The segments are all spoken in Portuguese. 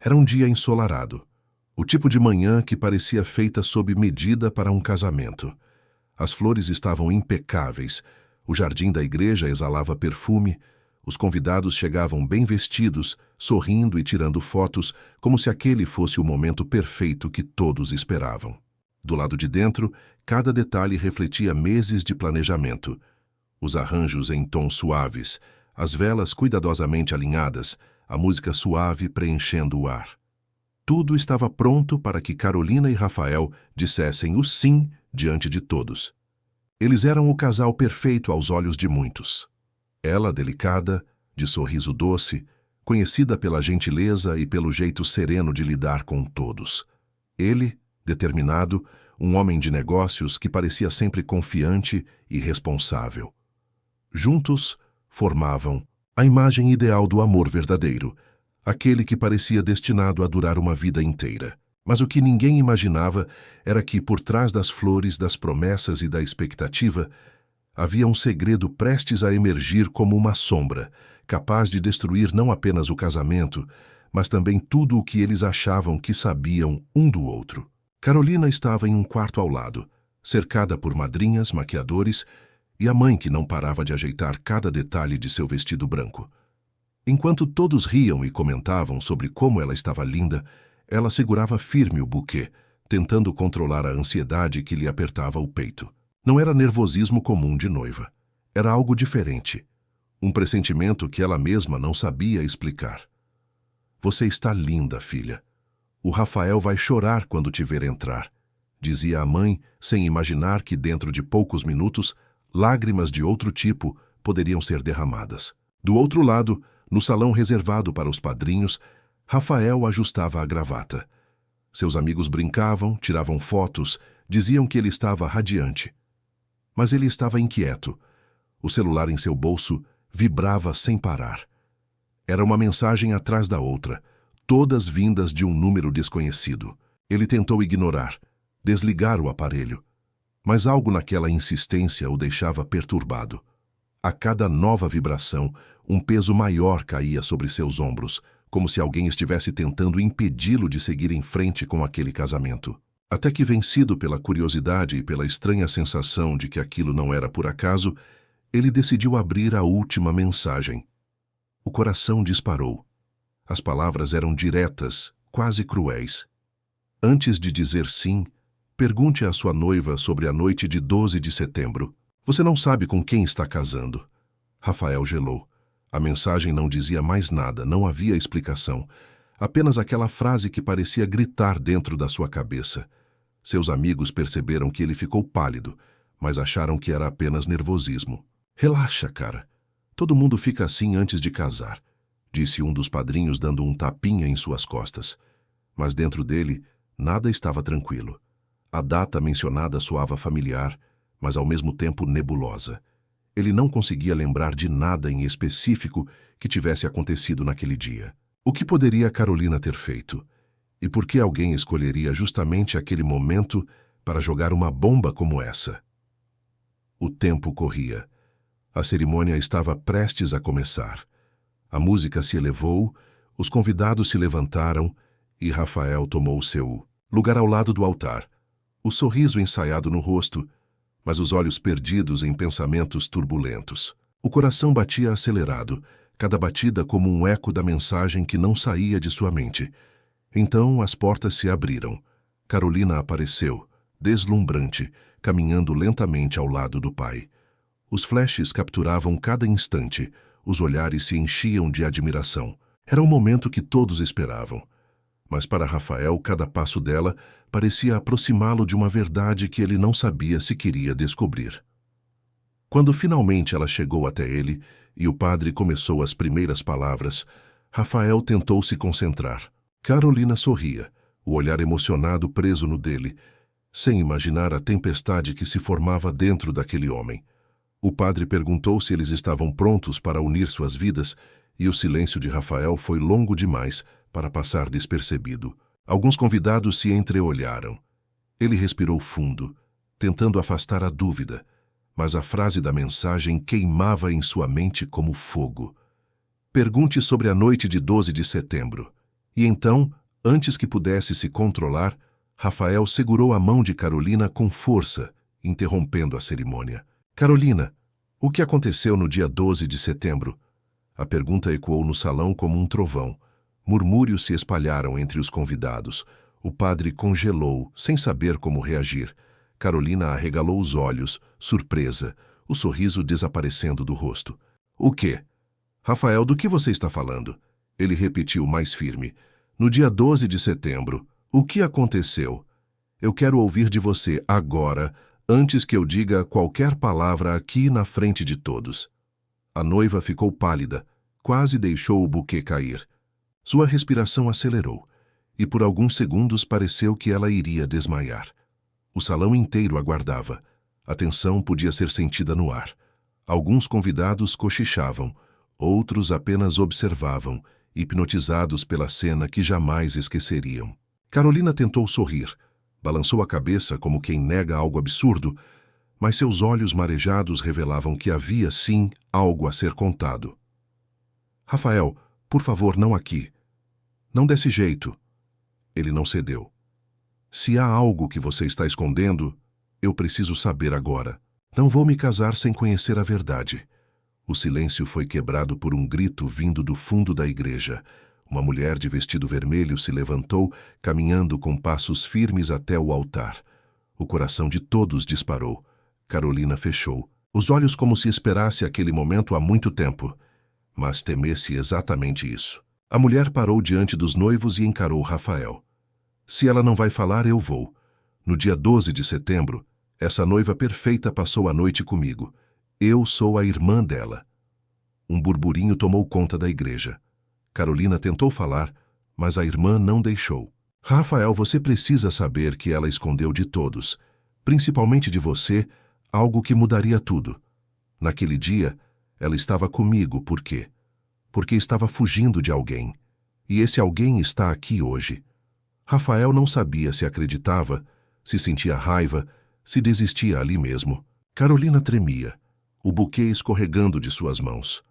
Era um dia ensolarado, o tipo de manhã que parecia feita sob medida para um casamento. As flores estavam impecáveis, o jardim da igreja exalava perfume, os convidados chegavam bem vestidos, sorrindo e tirando fotos, como se aquele fosse o momento perfeito que todos esperavam. Do lado de dentro, cada detalhe refletia meses de planejamento. Os arranjos em tons suaves, as velas cuidadosamente alinhadas, a música suave preenchendo o ar. Tudo estava pronto para que Carolina e Rafael dissessem o sim diante de todos. Eles eram o casal perfeito aos olhos de muitos. Ela, delicada, de sorriso doce, conhecida pela gentileza e pelo jeito sereno de lidar com todos. Ele, determinado, um homem de negócios que parecia sempre confiante e responsável. Juntos, formavam a imagem ideal do amor verdadeiro, aquele que parecia destinado a durar uma vida inteira. Mas o que ninguém imaginava era que, por trás das flores, das promessas e da expectativa, havia um segredo prestes a emergir como uma sombra, capaz de destruir não apenas o casamento, mas também tudo o que eles achavam que sabiam um do outro. Carolina estava em um quarto ao lado, cercada por madrinhas, maquiadores e a mãe que não parava de ajeitar cada detalhe de seu vestido branco. Enquanto todos riam e comentavam sobre como ela estava linda, ela segurava firme o buquê, tentando controlar a ansiedade que lhe apertava o peito. Não era nervosismo comum de noiva. Era algo diferente. Um pressentimento que ela mesma não sabia explicar. "Você está linda, filha. O Rafael vai chorar quando te ver entrar", dizia a mãe, sem imaginar que dentro de poucos minutos, lágrimas de outro tipo poderiam ser derramadas. Do outro lado, no salão reservado para os padrinhos, Rafael ajustava a gravata. Seus amigos brincavam, tiravam fotos, diziam que ele estava radiante. Mas ele estava inquieto. O celular em seu bolso vibrava sem parar. Era uma mensagem atrás da outra, todas vindas de um número desconhecido. Ele tentou ignorar, desligar o aparelho, mas algo naquela insistência o deixava perturbado. A cada nova vibração, um peso maior caía sobre seus ombros, como se alguém estivesse tentando impedi-lo de seguir em frente com aquele casamento. Até que, vencido pela curiosidade e pela estranha sensação de que aquilo não era por acaso, ele decidiu abrir a última mensagem. O coração disparou. As palavras eram diretas, quase cruéis. "Antes de dizer sim, pergunte à sua noiva sobre a noite de 12 de setembro. Você não sabe com quem está casando." Rafael gelou. A mensagem não dizia mais nada, não havia explicação. Apenas aquela frase que parecia gritar dentro da sua cabeça. Seus amigos perceberam que ele ficou pálido, mas acharam que era apenas nervosismo. "Relaxa, cara. Todo mundo fica assim antes de casar", disse um dos padrinhos dando um tapinha em suas costas. Mas dentro dele, nada estava tranquilo. A data mencionada soava familiar, mas ao mesmo tempo nebulosa. Ele não conseguia lembrar de nada em específico que tivesse acontecido naquele dia. O que poderia Carolina ter feito? E por que alguém escolheria justamente aquele momento para jogar uma bomba como essa? O tempo corria. A cerimônia estava prestes a começar. A música se elevou, os convidados se levantaram e Rafael tomou seu lugar ao lado do altar, o sorriso ensaiado no rosto, mas os olhos perdidos em pensamentos turbulentos. O coração batia acelerado, cada batida como um eco da mensagem que não saía de sua mente. Então as portas se abriram. Carolina apareceu, deslumbrante, caminhando lentamente ao lado do pai. Os flashes capturavam cada instante, os olhares se enchiam de admiração. Era o momento que todos esperavam. Mas para Rafael, cada passo dela parecia aproximá-lo de uma verdade que ele não sabia se queria descobrir. Quando finalmente ela chegou até ele e o padre começou as primeiras palavras, Rafael tentou se concentrar. Carolina sorria, o olhar emocionado preso no dele, sem imaginar a tempestade que se formava dentro daquele homem. O padre perguntou se eles estavam prontos para unir suas vidas e o silêncio de Rafael foi longo demais para passar despercebido. Alguns convidados se entreolharam. Ele respirou fundo, tentando afastar a dúvida, mas a frase da mensagem queimava em sua mente como fogo. "Pergunte sobre a noite de 12 de setembro. E então, antes que pudesse se controlar, Rafael segurou a mão de Carolina com força, interrompendo a cerimônia. Carolina, o que aconteceu no dia 12 de setembro? A pergunta ecoou no salão como um trovão. Murmúrios se espalharam entre os convidados. O padre congelou, sem saber como reagir. Carolina arregalou os olhos, surpresa, o sorriso desaparecendo do rosto. O quê? Rafael, do que você está falando? Ele repetiu mais firme. No dia 12 de setembro, o que aconteceu? Eu quero ouvir de você agora, antes que eu diga qualquer palavra aqui na frente de todos. A noiva ficou pálida, quase deixou o buquê cair. Sua respiração acelerou, e por alguns segundos pareceu que ela iria desmaiar. O salão inteiro aguardava. A tensão podia ser sentida no ar. Alguns convidados cochichavam, outros apenas observavam, hipnotizados pela cena que jamais esqueceriam. Carolina tentou sorrir, balançou a cabeça como quem nega algo absurdo, mas seus olhos marejados revelavam que havia, sim, algo a ser contado. Rafael, por favor, não aqui. Não desse jeito. Ele não cedeu. Se há algo que você está escondendo, eu preciso saber agora. Não vou me casar sem conhecer a verdade. O silêncio foi quebrado por um grito vindo do fundo da igreja. Uma mulher de vestido vermelho se levantou, caminhando com passos firmes até o altar. O coração de todos disparou. Carolina fechou, os olhos como se esperasse aquele momento há muito tempo, mas temesse exatamente isso. A mulher parou diante dos noivos e encarou Rafael. Se ela não vai falar, eu vou. No dia 12 de setembro, essa noiva perfeita passou a noite comigo. Eu sou a irmã dela. Um burburinho tomou conta da igreja. Carolina tentou falar, mas a irmã não deixou. Rafael, você precisa saber que ela escondeu de todos, principalmente de você, algo que mudaria tudo. Naquele dia, ela estava comigo, por quê? Porque estava fugindo de alguém. E esse alguém está aqui hoje. Rafael não sabia se acreditava, se sentia raiva, se desistia ali mesmo. Carolina tremia, o buquê escorregando de suas mãos.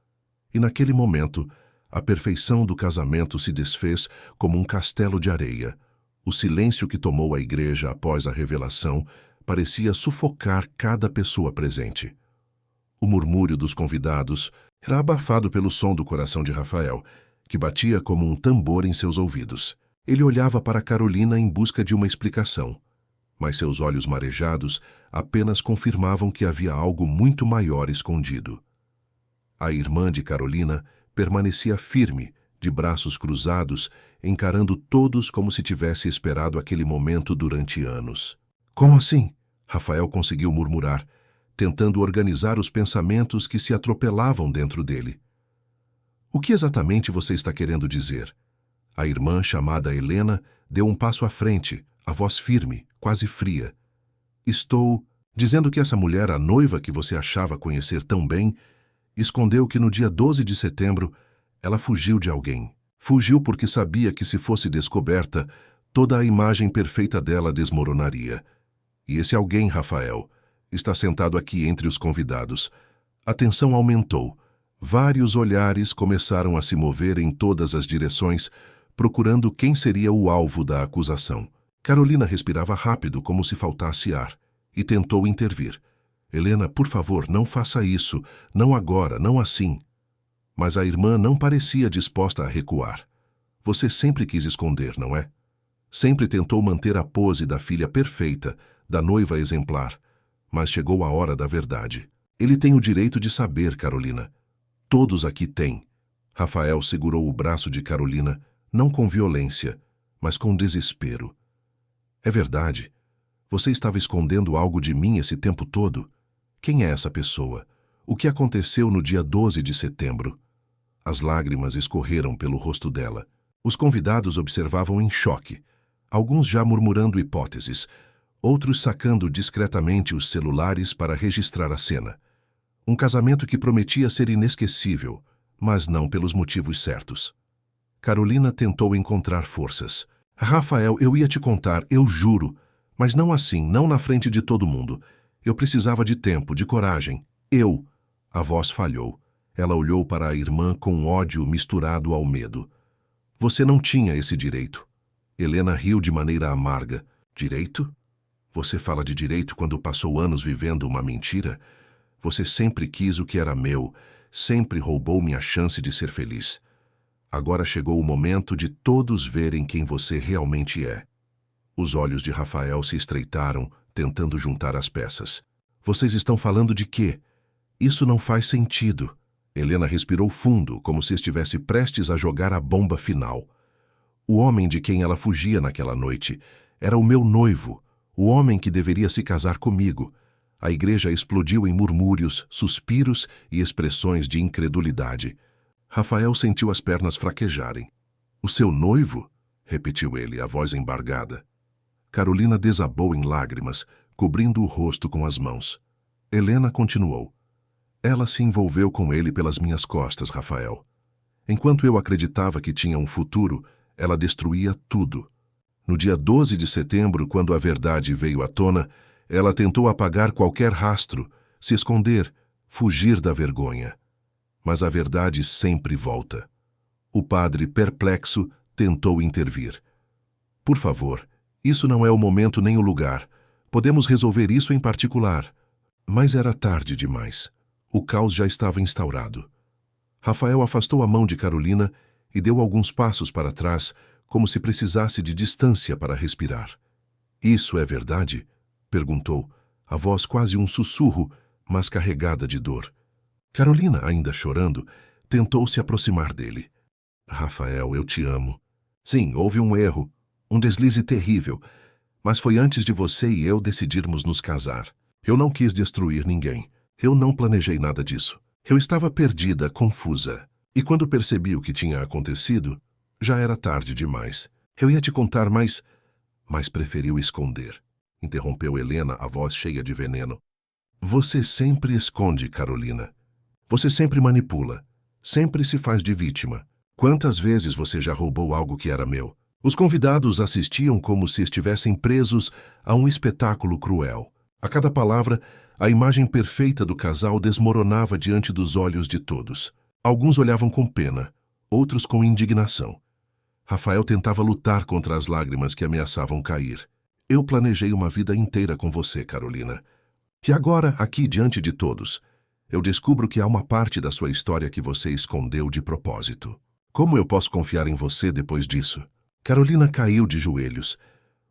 E naquele momento, a perfeição do casamento se desfez como um castelo de areia. O silêncio que tomou a igreja após a revelação parecia sufocar cada pessoa presente. O murmúrio dos convidados era abafado pelo som do coração de Rafael, que batia como um tambor em seus ouvidos. Ele olhava para Carolina em busca de uma explicação, mas seus olhos marejados apenas confirmavam que havia algo muito maior escondido. A irmã de Carolina permanecia firme, de braços cruzados, encarando todos como se tivesse esperado aquele momento durante anos. Como assim? Rafael conseguiu murmurar, tentando organizar os pensamentos que se atropelavam dentro dele. O que exatamente você está querendo dizer? A irmã, chamada Helena, deu um passo à frente, a voz firme, quase fria. Estou dizendo que essa mulher, a noiva que você achava conhecer tão bem, escondeu que no dia 12 de setembro ela fugiu de alguém. Fugiu porque sabia que se fosse descoberta, toda a imagem perfeita dela desmoronaria. E esse alguém, Rafael, está sentado aqui entre os convidados. A tensão aumentou. Vários olhares começaram a se mover em todas as direções, procurando quem seria o alvo da acusação. Carolina respirava rápido, como se faltasse ar, e tentou intervir. Helena, por favor, não faça isso, não agora, não assim. Mas a irmã não parecia disposta a recuar. Você sempre quis esconder, não é? Sempre tentou manter a pose da filha perfeita, da noiva exemplar. Mas chegou a hora da verdade. Ele tem o direito de saber, Carolina. Todos aqui têm. Rafael segurou o braço de Carolina, não com violência, mas com desespero. É verdade. Você estava escondendo algo de mim esse tempo todo? Quem é essa pessoa? O que aconteceu no dia 12 de setembro? As lágrimas escorreram pelo rosto dela. Os convidados observavam em choque, alguns já murmurando hipóteses, outros sacando discretamente os celulares para registrar a cena. Um casamento que prometia ser inesquecível, mas não pelos motivos certos. Carolina tentou encontrar forças. Rafael, eu ia te contar, eu juro, mas não assim, não na frente de todo mundo. Eu precisava de tempo, de coragem. A voz falhou. Ela olhou para a irmã com ódio misturado ao medo. Você não tinha esse direito. Helena riu de maneira amarga. Direito? Você fala de direito quando passou anos vivendo uma mentira? Você sempre quis o que era meu, sempre roubou minha chance de ser feliz. Agora chegou o momento de todos verem quem você realmente é. Os olhos de Rafael se estreitaram, tentando juntar as peças. Vocês estão falando de quê? Isso não faz sentido. Helena respirou fundo, como se estivesse prestes a jogar a bomba final. O homem de quem ela fugia naquela noite era o meu noivo, o homem que deveria se casar comigo. A igreja explodiu em murmúrios, suspiros e expressões de incredulidade. Rafael sentiu as pernas fraquejarem. O seu noivo? Repetiu ele, a voz embargada. Carolina desabou em lágrimas, cobrindo o rosto com as mãos. Helena continuou. Ela se envolveu com ele pelas minhas costas, Rafael. Enquanto eu acreditava que tinha um futuro, ela destruía tudo. No dia 12 de setembro, quando a verdade veio à tona, ela tentou apagar qualquer rastro, se esconder, fugir da vergonha. Mas a verdade sempre volta. O padre, perplexo, tentou intervir. Por favor, isso não é o momento nem o lugar. Podemos resolver isso em particular. Mas era tarde demais. O caos já estava instaurado. Rafael afastou a mão de Carolina e deu alguns passos para trás, como se precisasse de distância para respirar. Isso é verdade? Perguntou, a voz quase um sussurro, mas carregada de dor. Carolina, ainda chorando, tentou se aproximar dele. Rafael, eu te amo. Sim, houve um erro, um deslize terrível, mas foi antes de você e eu decidirmos nos casar. Eu não quis destruir ninguém. Eu não planejei nada disso. Eu estava perdida, confusa. E quando percebi o que tinha acontecido, já era tarde demais. Eu ia te contar, mas preferiu esconder. Interrompeu Helena, a voz cheia de veneno. Você sempre esconde, Carolina. Você sempre manipula. Sempre se faz de vítima. Quantas vezes você já roubou algo que era meu? Os convidados assistiam como se estivessem presos a um espetáculo cruel. A cada palavra, a imagem perfeita do casal desmoronava diante dos olhos de todos. Alguns olhavam com pena, outros com indignação. Rafael tentava lutar contra as lágrimas que ameaçavam cair. Eu planejei uma vida inteira com você, Carolina. E agora, aqui diante de todos, eu descubro que há uma parte da sua história que você escondeu de propósito. Como eu posso confiar em você depois disso? Carolina caiu de joelhos,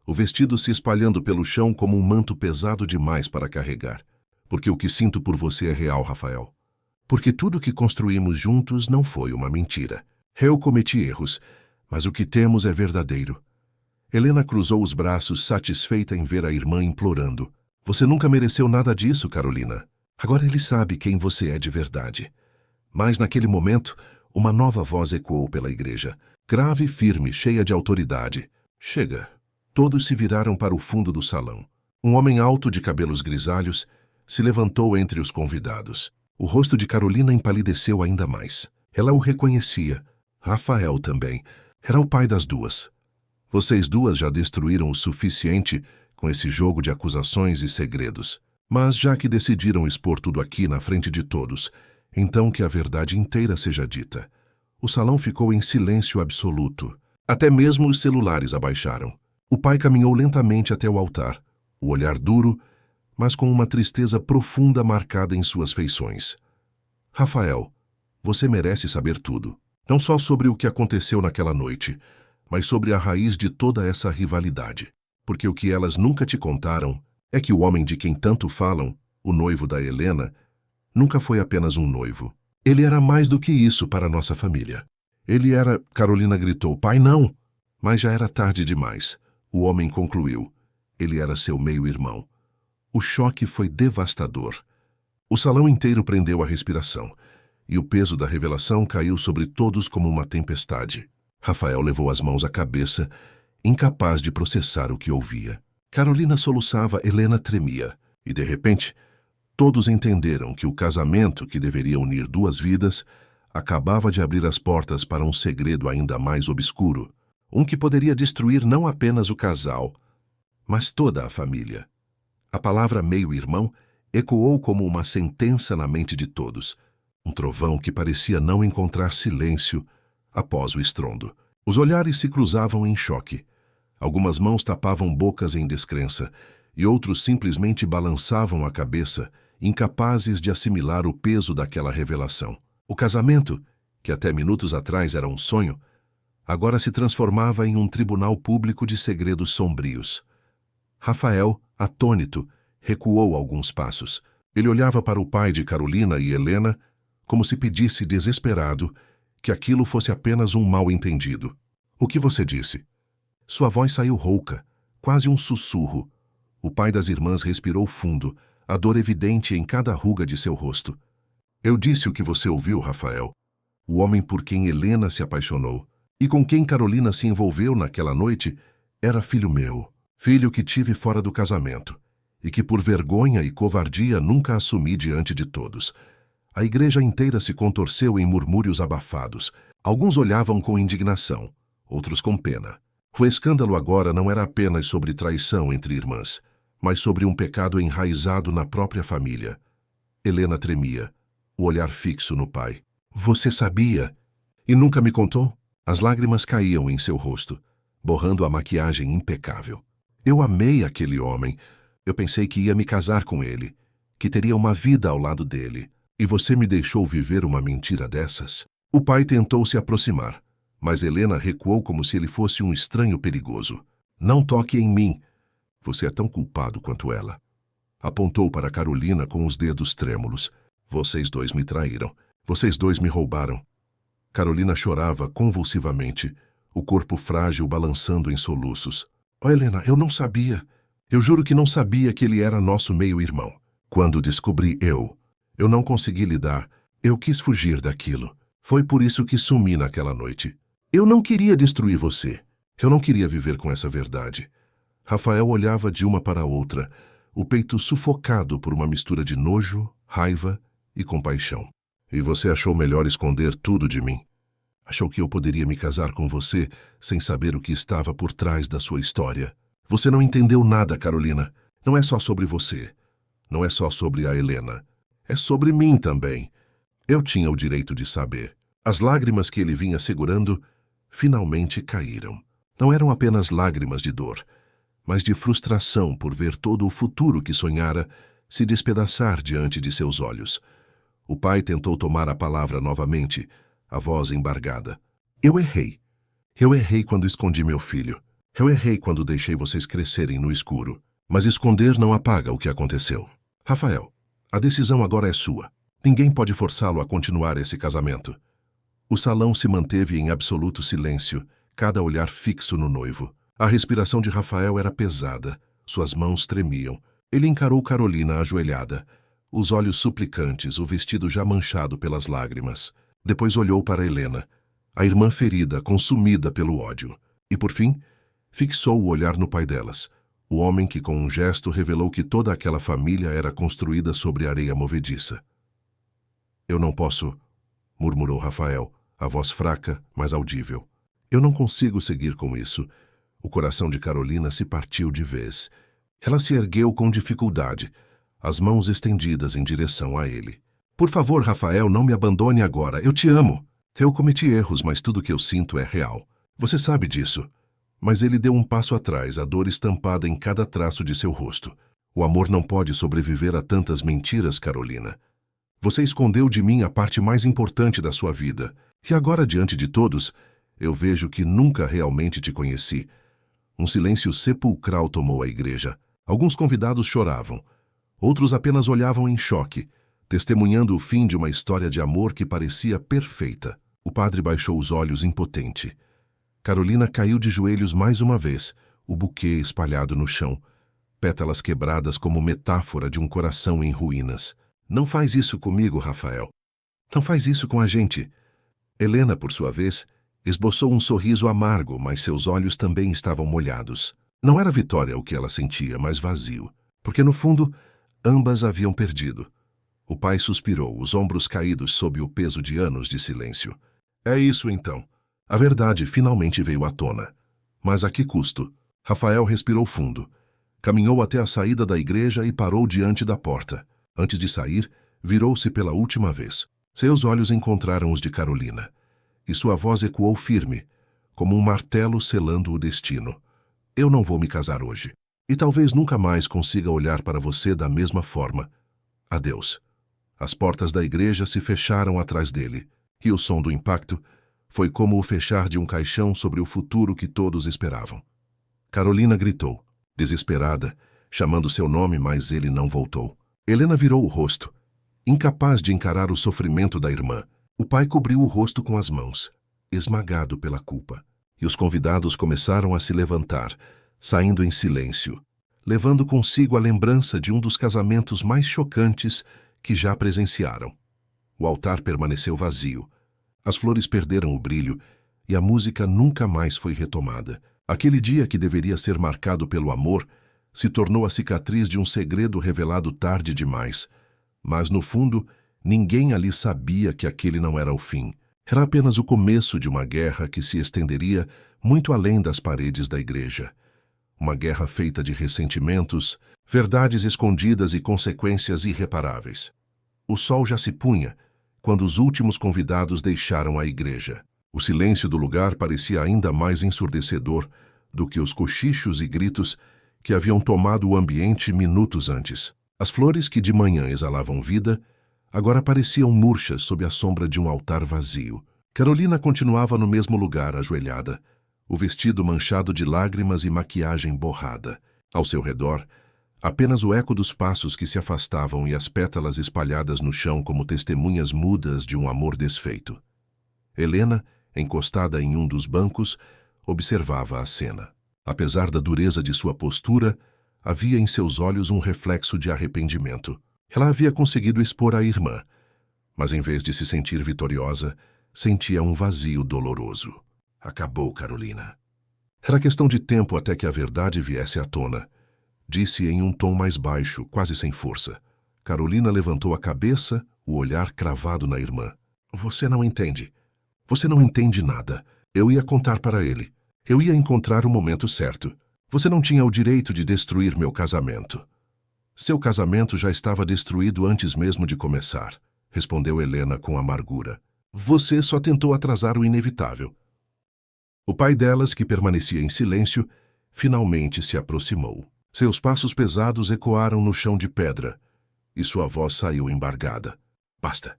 o vestido se espalhando pelo chão como um manto pesado demais para carregar. Porque o que sinto por você é real, Rafael. Porque tudo que construímos juntos não foi uma mentira. Eu cometi erros, mas o que temos é verdadeiro. Helena cruzou os braços, satisfeita em ver a irmã implorando. Você nunca mereceu nada disso, Carolina. Agora ele sabe quem você é de verdade. Mas naquele momento, uma nova voz ecoou pela igreja. Grave e firme, cheia de autoridade. Chega. Todos se viraram para o fundo do salão. Um homem alto de cabelos grisalhos se levantou entre os convidados. O rosto de Carolina empalideceu ainda mais. Ela o reconhecia. Rafael também. Era o pai das duas. Vocês duas já destruíram o suficiente com esse jogo de acusações e segredos. Mas já que decidiram expor tudo aqui na frente de todos, então que a verdade inteira seja dita. O salão ficou em silêncio absoluto. Até mesmo os celulares abaixaram. O pai caminhou lentamente até o altar, o olhar duro, mas com uma tristeza profunda marcada em suas feições. Rafael, você merece saber tudo. Não só sobre o que aconteceu naquela noite, mas sobre a raiz de toda essa rivalidade. Porque o que elas nunca te contaram é que o homem de quem tanto falam, o noivo da Helena, nunca foi apenas um noivo. Ele era mais do que isso para nossa família. Ele era... Carolina gritou, pai, não! Mas já era tarde demais. O homem concluiu. Ele era seu meio-irmão. O choque foi devastador. O salão inteiro prendeu a respiração, e o peso da revelação caiu sobre todos como uma tempestade. Rafael levou as mãos à cabeça, incapaz de processar o que ouvia. Carolina soluçava, Helena tremia, e de repente, todos entenderam que o casamento que deveria unir duas vidas acabava de abrir as portas para um segredo ainda mais obscuro. Um que poderia destruir não apenas o casal, mas toda a família. A palavra meio-irmão ecoou como uma sentença na mente de todos, um trovão que parecia não encontrar silêncio após o estrondo. Os olhares se cruzavam em choque. Algumas mãos tapavam bocas em descrença, e outros simplesmente balançavam a cabeça, incapazes de assimilar o peso daquela revelação. O casamento, que até minutos atrás era um sonho, agora se transformava em um tribunal público de segredos sombrios. Rafael, atônito, recuou alguns passos. Ele olhava para o pai de Carolina e Helena como se pedisse desesperado que aquilo fosse apenas um mal-entendido. O que você disse? Sua voz saiu rouca, quase um sussurro. O pai das irmãs respirou fundo, a dor evidente em cada ruga de seu rosto. Eu disse o que você ouviu, Rafael. O homem por quem Helena se apaixonou e com quem Carolina se envolveu naquela noite era filho meu, filho que tive fora do casamento e que por vergonha e covardia nunca assumi diante de todos. A igreja inteira se contorceu em murmúrios abafados. Alguns olhavam com indignação, outros com pena. O escândalo agora não era apenas sobre traição entre irmãs, mas sobre um pecado enraizado na própria família. Helena tremia, o olhar fixo no pai. Você sabia? E nunca me contou? As lágrimas caíam em seu rosto, borrando a maquiagem impecável. Eu amei aquele homem. Eu pensei que ia me casar com ele, que teria uma vida ao lado dele. E você me deixou viver uma mentira dessas? O pai tentou se aproximar, mas Helena recuou como se ele fosse um estranho perigoso. Não toque em mim. Você é tão culpado quanto ela. Apontou para Carolina com os dedos trêmulos. Vocês dois me traíram. Vocês dois me roubaram. Carolina chorava convulsivamente, o corpo frágil balançando em soluços. Oh, Helena, eu não sabia. Eu juro que não sabia que ele era nosso meio-irmão. Quando descobri eu não consegui lidar. Eu quis fugir daquilo. Foi por isso que sumi naquela noite. Eu não queria destruir você. Eu não queria viver com essa verdade. Rafael olhava de uma para a outra, o peito sufocado por uma mistura de nojo, raiva e compaixão. E você achou melhor esconder tudo de mim? Achou que eu poderia me casar com você sem saber o que estava por trás da sua história? Você não entendeu nada, Carolina. Não é só sobre você. Não é só sobre a Helena. É sobre mim também. Eu tinha o direito de saber. As lágrimas que ele vinha segurando finalmente caíram. Não eram apenas lágrimas de dor, mas de frustração por ver todo o futuro que sonhara se despedaçar diante de seus olhos. O pai tentou tomar a palavra novamente, a voz embargada. Eu errei. Eu errei quando escondi meu filho. Eu errei quando deixei vocês crescerem no escuro. Mas esconder não apaga o que aconteceu. Rafael, a decisão agora é sua. Ninguém pode forçá-lo a continuar esse casamento. O salão se manteve em absoluto silêncio, cada olhar fixo no noivo. A respiração de Rafael era pesada, suas mãos tremiam. Ele encarou Carolina ajoelhada, os olhos suplicantes, o vestido já manchado pelas lágrimas. Depois olhou para Helena, a irmã ferida, consumida pelo ódio. E, por fim, fixou o olhar no pai delas, o homem que com um gesto revelou que toda aquela família era construída sobre areia movediça. Eu não posso, murmurou Rafael, a voz fraca, mas audível. Eu não consigo seguir com isso. O coração de Carolina se partiu de vez. Ela se ergueu com dificuldade, as mãos estendidas em direção a ele. Por favor, Rafael, não me abandone agora. Eu te amo. Eu cometi erros, mas tudo que eu sinto é real. Você sabe disso. Mas ele deu um passo atrás, a dor estampada em cada traço de seu rosto. O amor não pode sobreviver a tantas mentiras, Carolina. Você escondeu de mim a parte mais importante da sua vida. E agora, diante de todos, eu vejo que nunca realmente te conheci. Um silêncio sepulcral tomou a igreja. Alguns convidados choravam. Outros apenas olhavam em choque, testemunhando o fim de uma história de amor que parecia perfeita. O padre baixou os olhos impotente. Carolina caiu de joelhos mais uma vez, o buquê espalhado no chão, pétalas quebradas como metáfora de um coração em ruínas. Não faz isso comigo, Rafael. Não faz isso com a gente. Helena, por sua vez, esboçou um sorriso amargo, mas seus olhos também estavam molhados. Não era Vitória o que ela sentia, mas vazio, porque no fundo, ambas haviam perdido. O pai suspirou, os ombros caídos sob o peso de anos de silêncio. É isso então. A verdade finalmente veio à tona. Mas a que custo? Rafael respirou fundo. Caminhou até a saída da igreja e parou diante da porta. Antes de sair, virou-se pela última vez. Seus olhos encontraram os de Carolina. E sua voz ecoou firme, como um martelo selando o destino. Eu não vou me casar hoje. E talvez nunca mais consiga olhar para você da mesma forma. Adeus. As portas da igreja se fecharam atrás dele, e o som do impacto foi como o fechar de um caixão sobre o futuro que todos esperavam. Carolina gritou, desesperada, chamando seu nome, mas ele não voltou. Helena virou o rosto, incapaz de encarar o sofrimento da irmã. O pai cobriu o rosto com as mãos, esmagado pela culpa, e os convidados começaram a se levantar, saindo em silêncio, levando consigo a lembrança de um dos casamentos mais chocantes que já presenciaram. O altar permaneceu vazio, as flores perderam o brilho e a música nunca mais foi retomada. Aquele dia que deveria ser marcado pelo amor se tornou a cicatriz de um segredo revelado tarde demais, mas no fundo ninguém ali sabia que aquele não era o fim. Era apenas o começo de uma guerra que se estenderia muito além das paredes da igreja. Uma guerra feita de ressentimentos, verdades escondidas e consequências irreparáveis. O sol já se punha quando os últimos convidados deixaram a igreja. O silêncio do lugar parecia ainda mais ensurdecedor do que os cochichos e gritos que haviam tomado o ambiente minutos antes. As flores que de manhã exalavam vida agora pareciam murchas sob a sombra de um altar vazio. Carolina continuava no mesmo lugar, ajoelhada, o vestido manchado de lágrimas e maquiagem borrada. Ao seu redor, apenas o eco dos passos que se afastavam e as pétalas espalhadas no chão como testemunhas mudas de um amor desfeito. Helena, encostada em um dos bancos, observava a cena. Apesar da dureza de sua postura, havia em seus olhos um reflexo de arrependimento. Ela havia conseguido expor a irmã, mas em vez de se sentir vitoriosa, sentia um vazio doloroso. Acabou, Carolina. Era questão de tempo até que a verdade viesse à tona. Disse em um tom mais baixo, quase sem força. Carolina levantou a cabeça, o olhar cravado na irmã. Você não entende. Você não entende nada. Eu ia contar para ele. Eu ia encontrar o momento certo. Você não tinha o direito de destruir meu casamento. Seu casamento já estava destruído antes mesmo de começar, respondeu Helena com amargura. Você só tentou atrasar o inevitável. O pai delas, que permanecia em silêncio, finalmente se aproximou. Seus passos pesados ecoaram no chão de pedra, e sua voz saiu embargada. Basta.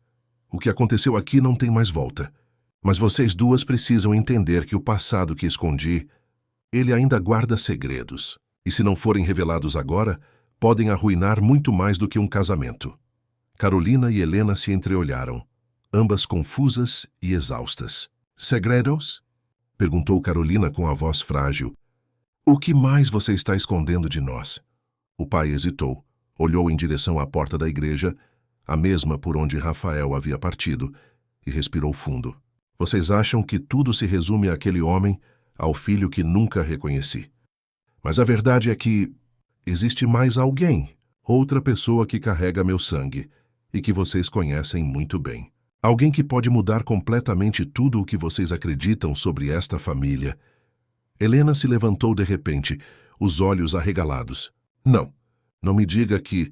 O que aconteceu aqui não tem mais volta. Mas vocês duas precisam entender que o passado que escondi, ele ainda guarda segredos. E se não forem revelados agora, podem arruinar muito mais do que um casamento. Carolina e Helena se entreolharam, ambas confusas e exaustas. Segredos? Perguntou Carolina com a voz frágil. O que mais você está escondendo de nós? O pai hesitou, olhou em direção à porta da igreja, a mesma por onde Rafael havia partido, e respirou fundo. Vocês acham que tudo se resume àquele homem, ao filho que nunca reconheci. Mas a verdade é que existe mais alguém, outra pessoa que carrega meu sangue, e que vocês conhecem muito bem. Alguém que pode mudar completamente tudo o que vocês acreditam sobre esta família. Helena se levantou de repente, os olhos arregalados. Não me diga que...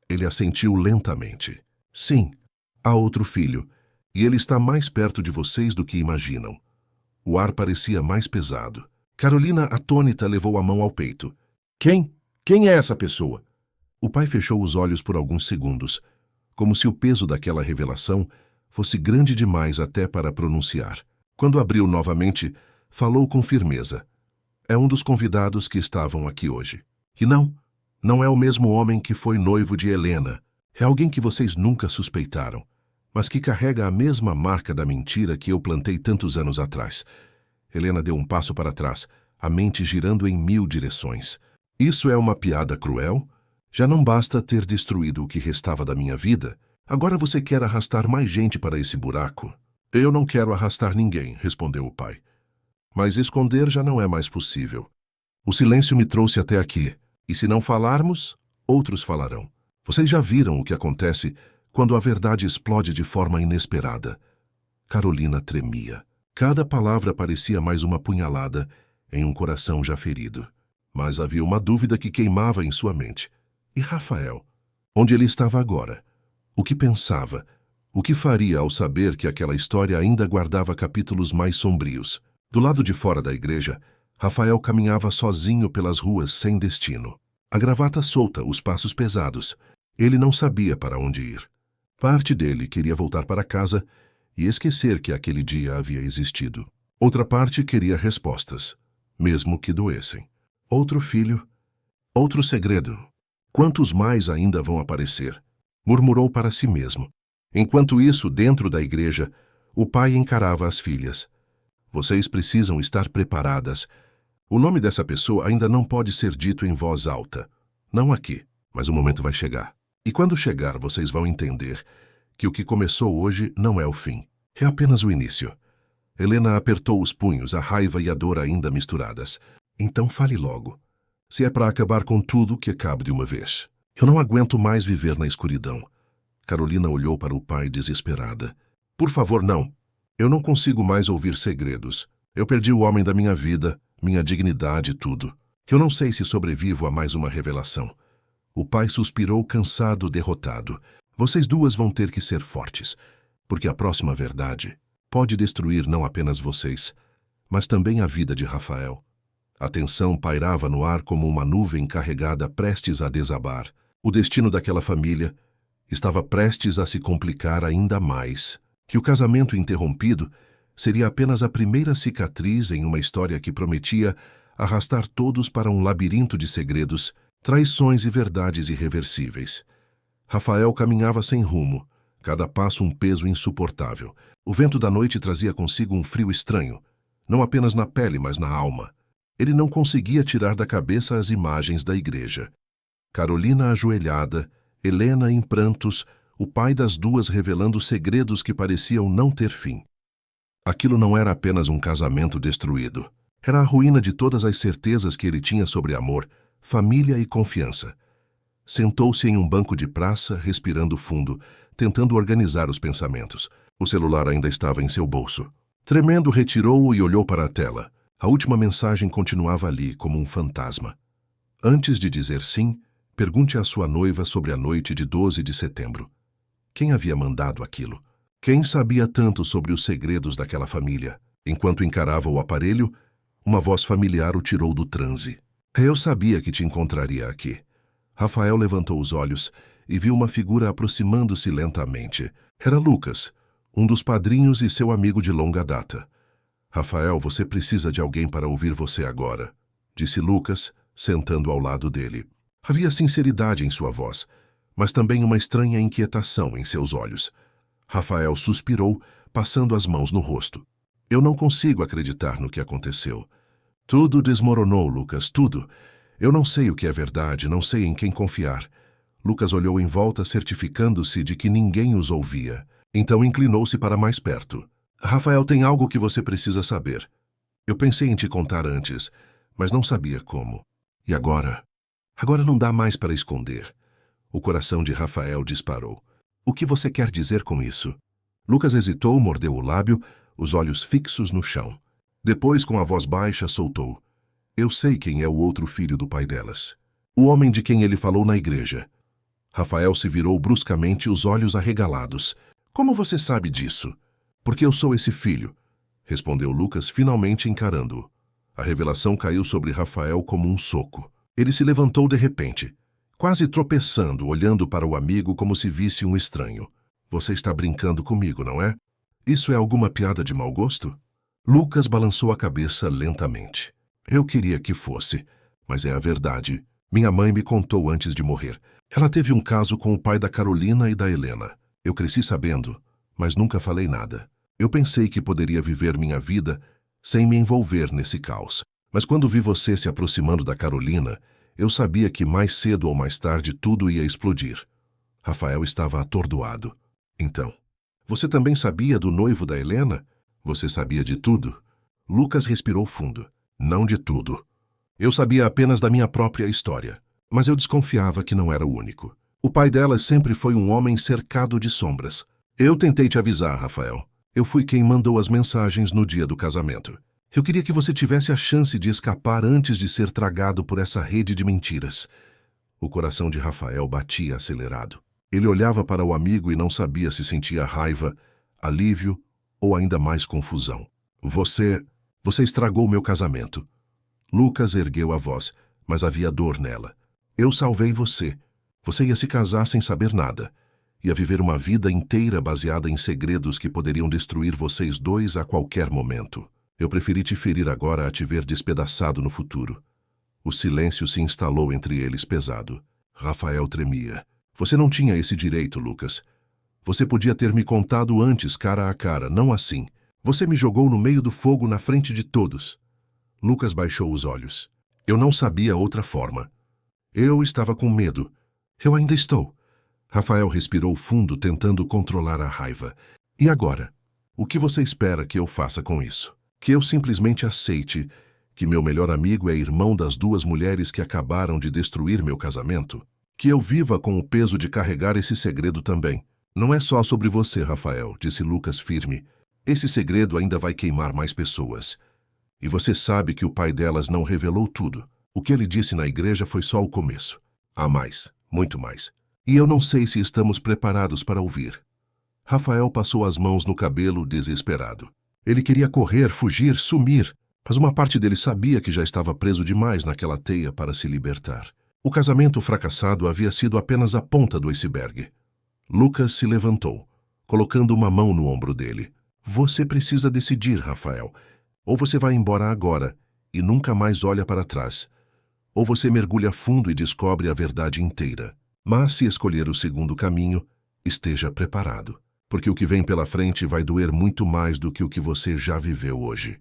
Ele assentiu lentamente. Sim, há outro filho, e ele está mais perto de vocês do que imaginam. O ar parecia mais pesado. Carolina, atônita, levou a mão ao peito. Quem? Quem é essa pessoa? O pai fechou os olhos por alguns segundos, como se o peso daquela revelação fosse grande demais até para pronunciar. Quando abriu novamente, falou com firmeza. É um dos convidados que estavam aqui hoje. E não é o mesmo homem que foi noivo de Helena. É alguém que vocês nunca suspeitaram, mas que carrega a mesma marca da mentira que eu plantei tantos anos atrás. Helena deu um passo para trás, a mente girando em 1000 direções. Isso é uma piada cruel? Já não basta ter destruído o que restava da minha vida? Agora você quer arrastar mais gente para esse buraco? Eu não quero arrastar ninguém, respondeu o pai. Mas esconder já não é mais possível. O silêncio me trouxe até aqui, e se não falarmos, outros falarão. Vocês já viram o que acontece quando a verdade explode de forma inesperada. Carolina tremia. Cada palavra parecia mais uma punhalada em um coração já ferido. Mas havia uma dúvida que queimava em sua mente. E Rafael? Onde ele estava agora? O que pensava? O que faria ao saber que aquela história ainda guardava capítulos mais sombrios? Do lado de fora da igreja, Rafael caminhava sozinho pelas ruas sem destino. A gravata solta, os passos pesados. Ele não sabia para onde ir. Parte dele queria voltar para casa e esquecer que aquele dia havia existido. Outra parte queria respostas, mesmo que doessem. Outro filho, outro segredo. Quantos mais ainda vão aparecer? Murmurou para si mesmo. Enquanto isso, dentro da igreja, o pai encarava as filhas. Vocês precisam estar preparadas. O nome dessa pessoa ainda não pode ser dito em voz alta. Não aqui, mas o momento vai chegar. E quando chegar, vocês vão entender que o que começou hoje não é o fim. É apenas o início. Helena apertou os punhos, a raiva e a dor ainda misturadas. Então fale logo. Se é para acabar com tudo, que acabe de uma vez. Eu não aguento mais viver na escuridão. Carolina olhou para o pai desesperada. Por favor, não. Eu não consigo mais ouvir segredos. Eu perdi o homem da minha vida, minha dignidade, tudo. Eu não sei se sobrevivo a mais uma revelação. O pai suspirou cansado, derrotado. Vocês duas vão ter que ser fortes, porque a próxima verdade pode destruir não apenas vocês, mas também a vida de Rafael. A tensão pairava no ar como uma nuvem carregada prestes a desabar. O destino daquela família estava prestes a se complicar ainda mais. Que o casamento interrompido seria apenas a primeira cicatriz em uma história que prometia arrastar todos para um labirinto de segredos, traições e verdades irreversíveis. Rafael caminhava sem rumo, cada passo um peso insuportável. O vento da noite trazia consigo um frio estranho, não apenas na pele, mas na alma. Ele não conseguia tirar da cabeça as imagens da igreja. Carolina ajoelhada, Helena em prantos, o pai das duas revelando segredos que pareciam não ter fim. Aquilo não era apenas um casamento destruído. Era a ruína de todas as certezas que ele tinha sobre amor, família e confiança. Sentou-se em um banco de praça, respirando fundo, tentando organizar os pensamentos. O celular ainda estava em seu bolso. Tremendo, retirou-o e olhou para a tela. A última mensagem continuava ali, como um fantasma. Antes de dizer sim, pergunte à sua noiva sobre a noite de 12 de setembro. Quem havia mandado aquilo? Quem sabia tanto sobre os segredos daquela família? Enquanto encarava o aparelho, uma voz familiar o tirou do transe. Eu sabia que te encontraria aqui. Rafael levantou os olhos e viu uma figura aproximando-se lentamente. Era Lucas, um dos padrinhos e seu amigo de longa data. Rafael, você precisa de alguém para ouvir você agora, disse Lucas, sentando ao lado dele. Havia sinceridade em sua voz, mas também uma estranha inquietação em seus olhos. Rafael suspirou, passando as mãos no rosto. Eu não consigo acreditar no que aconteceu. Tudo desmoronou, Lucas, tudo. Eu não sei o que é verdade, não sei em quem confiar. Lucas olhou em volta, certificando-se de que ninguém os ouvia. Então inclinou-se para mais perto. Rafael, tem algo que você precisa saber. Eu pensei em te contar antes, mas não sabia como. E agora? Agora não dá mais para esconder. O coração de Rafael disparou. O que você quer dizer com isso? Lucas hesitou, mordeu o lábio, os olhos fixos no chão. Depois, com a voz baixa, soltou. Eu sei quem é o outro filho do pai delas. O homem de quem ele falou na igreja. Rafael se virou bruscamente, os olhos arregalados. Como você sabe disso? Porque eu sou esse filho, respondeu Lucas, finalmente encarando-o. A revelação caiu sobre Rafael como um soco. Ele se levantou de repente, quase tropeçando, olhando para o amigo como se visse um estranho. Você está brincando comigo, não é? Isso é alguma piada de mau gosto? Lucas balançou a cabeça lentamente. Eu queria que fosse, mas é a verdade. Minha mãe me contou antes de morrer. Ela teve um caso com o pai da Carolina e da Helena. Eu cresci sabendo, mas nunca falei nada. Eu pensei que poderia viver minha vida sem me envolver nesse caos. Mas quando vi você se aproximando da Carolina, eu sabia que mais cedo ou mais tarde tudo ia explodir. Rafael estava atordoado. Então, você também sabia do noivo da Helena? Você sabia de tudo? Lucas respirou fundo. Não de tudo. Eu sabia apenas da minha própria história, mas eu desconfiava que não era o único. O pai delas sempre foi um homem cercado de sombras. Eu tentei te avisar, Rafael. Eu fui quem mandou as mensagens no dia do casamento. Eu queria que você tivesse a chance de escapar antes de ser tragado por essa rede de mentiras. O coração de Rafael batia acelerado. Ele olhava para o amigo e não sabia se sentia raiva, alívio ou ainda mais confusão. Você estragou meu casamento. Lucas ergueu a voz, mas havia dor nela. Eu salvei você. Você ia se casar sem saber nada. Ia viver uma vida inteira baseada em segredos que poderiam destruir vocês dois a qualquer momento. Eu preferi te ferir agora a te ver despedaçado no futuro. O silêncio se instalou entre eles pesado. Rafael tremia. Você não tinha esse direito, Lucas. Você podia ter me contado antes, cara a cara, não assim. Você me jogou no meio do fogo na frente de todos. Lucas baixou os olhos. Eu não sabia outra forma. Eu estava com medo. Eu ainda estou. Rafael respirou fundo, tentando controlar a raiva. E agora? O que você espera que eu faça com isso? Que eu simplesmente aceite que meu melhor amigo é irmão das duas mulheres que acabaram de destruir meu casamento? Que eu viva com o peso de carregar esse segredo também? Não é só sobre você, Rafael, disse Lucas firme. Esse segredo ainda vai queimar mais pessoas. E você sabe que o pai delas não revelou tudo. O que ele disse na igreja foi só o começo. Há mais, muito mais. E eu não sei se estamos preparados para ouvir. Rafael passou as mãos no cabelo desesperado. Ele queria correr, fugir, sumir, mas uma parte dele sabia que já estava preso demais naquela teia para se libertar. O casamento fracassado havia sido apenas a ponta do iceberg. Lucas se levantou, colocando uma mão no ombro dele. Você precisa decidir, Rafael. Ou você vai embora agora e nunca mais olha para trás, ou você mergulha fundo e descobre a verdade inteira. Mas se escolher o segundo caminho, esteja preparado, porque o que vem pela frente vai doer muito mais do que o que você já viveu hoje.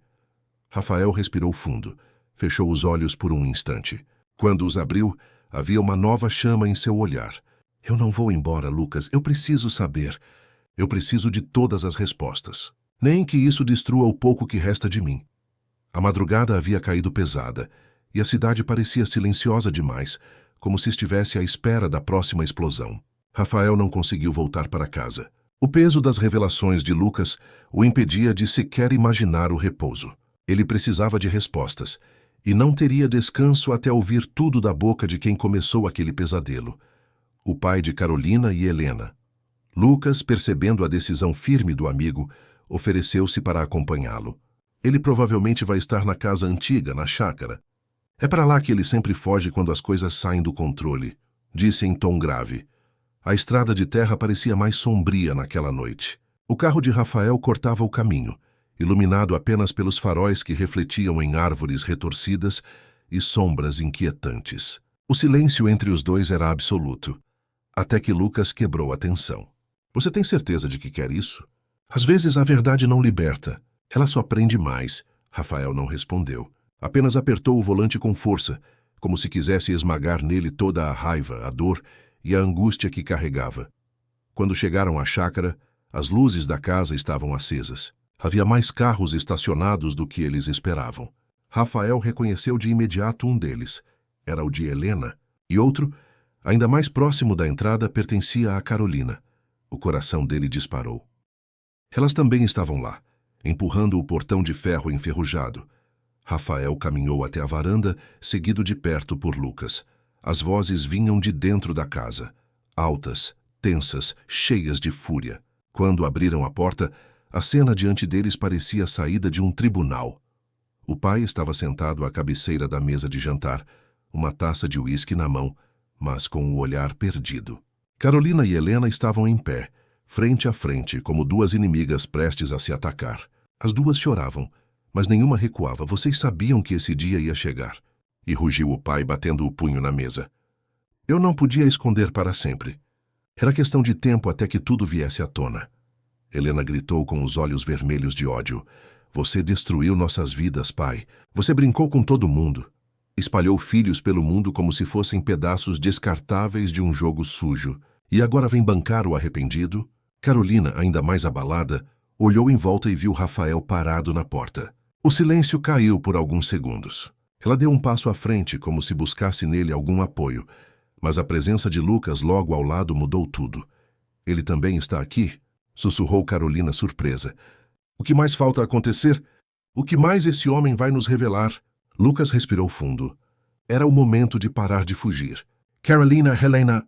Rafael respirou fundo, fechou os olhos por um instante. Quando os abriu, havia uma nova chama em seu olhar. Eu não vou embora, Lucas. Eu preciso saber. Eu preciso de todas as respostas. Nem que isso destrua o pouco que resta de mim. A madrugada havia caído pesada, e a cidade parecia silenciosa demais, como se estivesse à espera da próxima explosão. Rafael não conseguiu voltar para casa. O peso das revelações de Lucas o impedia de sequer imaginar o repouso. Ele precisava de respostas, e não teria descanso até ouvir tudo da boca de quem começou aquele pesadelo. O pai de Carolina e Helena. Lucas, percebendo a decisão firme do amigo, ofereceu-se para acompanhá-lo. Ele provavelmente vai estar na casa antiga, na chácara. É para lá que ele sempre foge quando as coisas saem do controle, disse em tom grave. A estrada de terra parecia mais sombria naquela noite. O carro de Rafael cortava o caminho, iluminado apenas pelos faróis que refletiam em árvores retorcidas e sombras inquietantes. O silêncio entre os dois era absoluto, até que Lucas quebrou a tensão. Você tem certeza de que quer isso? Às vezes a verdade não liberta, ela só prende mais. Rafael não respondeu. Apenas apertou o volante com força, como se quisesse esmagar nele toda a raiva, a dor e a angústia que carregava. Quando chegaram à chácara, as luzes da casa estavam acesas. Havia mais carros estacionados do que eles esperavam. Rafael reconheceu de imediato um deles. Era o de Helena. E outro, ainda mais próximo da entrada, pertencia a Carolina. O coração dele disparou. Elas também estavam lá, empurrando o portão de ferro enferrujado. Rafael caminhou até a varanda, seguido de perto por Lucas. As vozes vinham de dentro da casa, altas, tensas, cheias de fúria. Quando abriram a porta, a cena diante deles parecia a saída de um tribunal. O pai estava sentado à cabeceira da mesa de jantar, uma taça de uísque na mão, mas com o olhar perdido. Carolina e Helena estavam em pé, frente a frente, como duas inimigas prestes a se atacar. As duas choravam, mas nenhuma recuava. Vocês sabiam que esse dia ia chegar. E rugiu o pai, batendo o punho na mesa. Eu não podia esconder para sempre. Era questão de tempo até que tudo viesse à tona. Helena gritou com os olhos vermelhos de ódio. Você destruiu nossas vidas, pai. Você brincou com todo mundo. Espalhou filhos pelo mundo como se fossem pedaços descartáveis de um jogo sujo. E agora vem bancar o arrependido? Carolina, ainda mais abalada, olhou em volta e viu Rafael parado na porta. O silêncio caiu por alguns segundos. Ela deu um passo à frente, como se buscasse nele algum apoio, mas a presença de Lucas logo ao lado mudou tudo. Ele também está aqui? Sussurrou Carolina surpresa. O que mais falta acontecer? O que mais esse homem vai nos revelar? Lucas respirou fundo. Era o momento de parar de fugir. Carolina, Helena...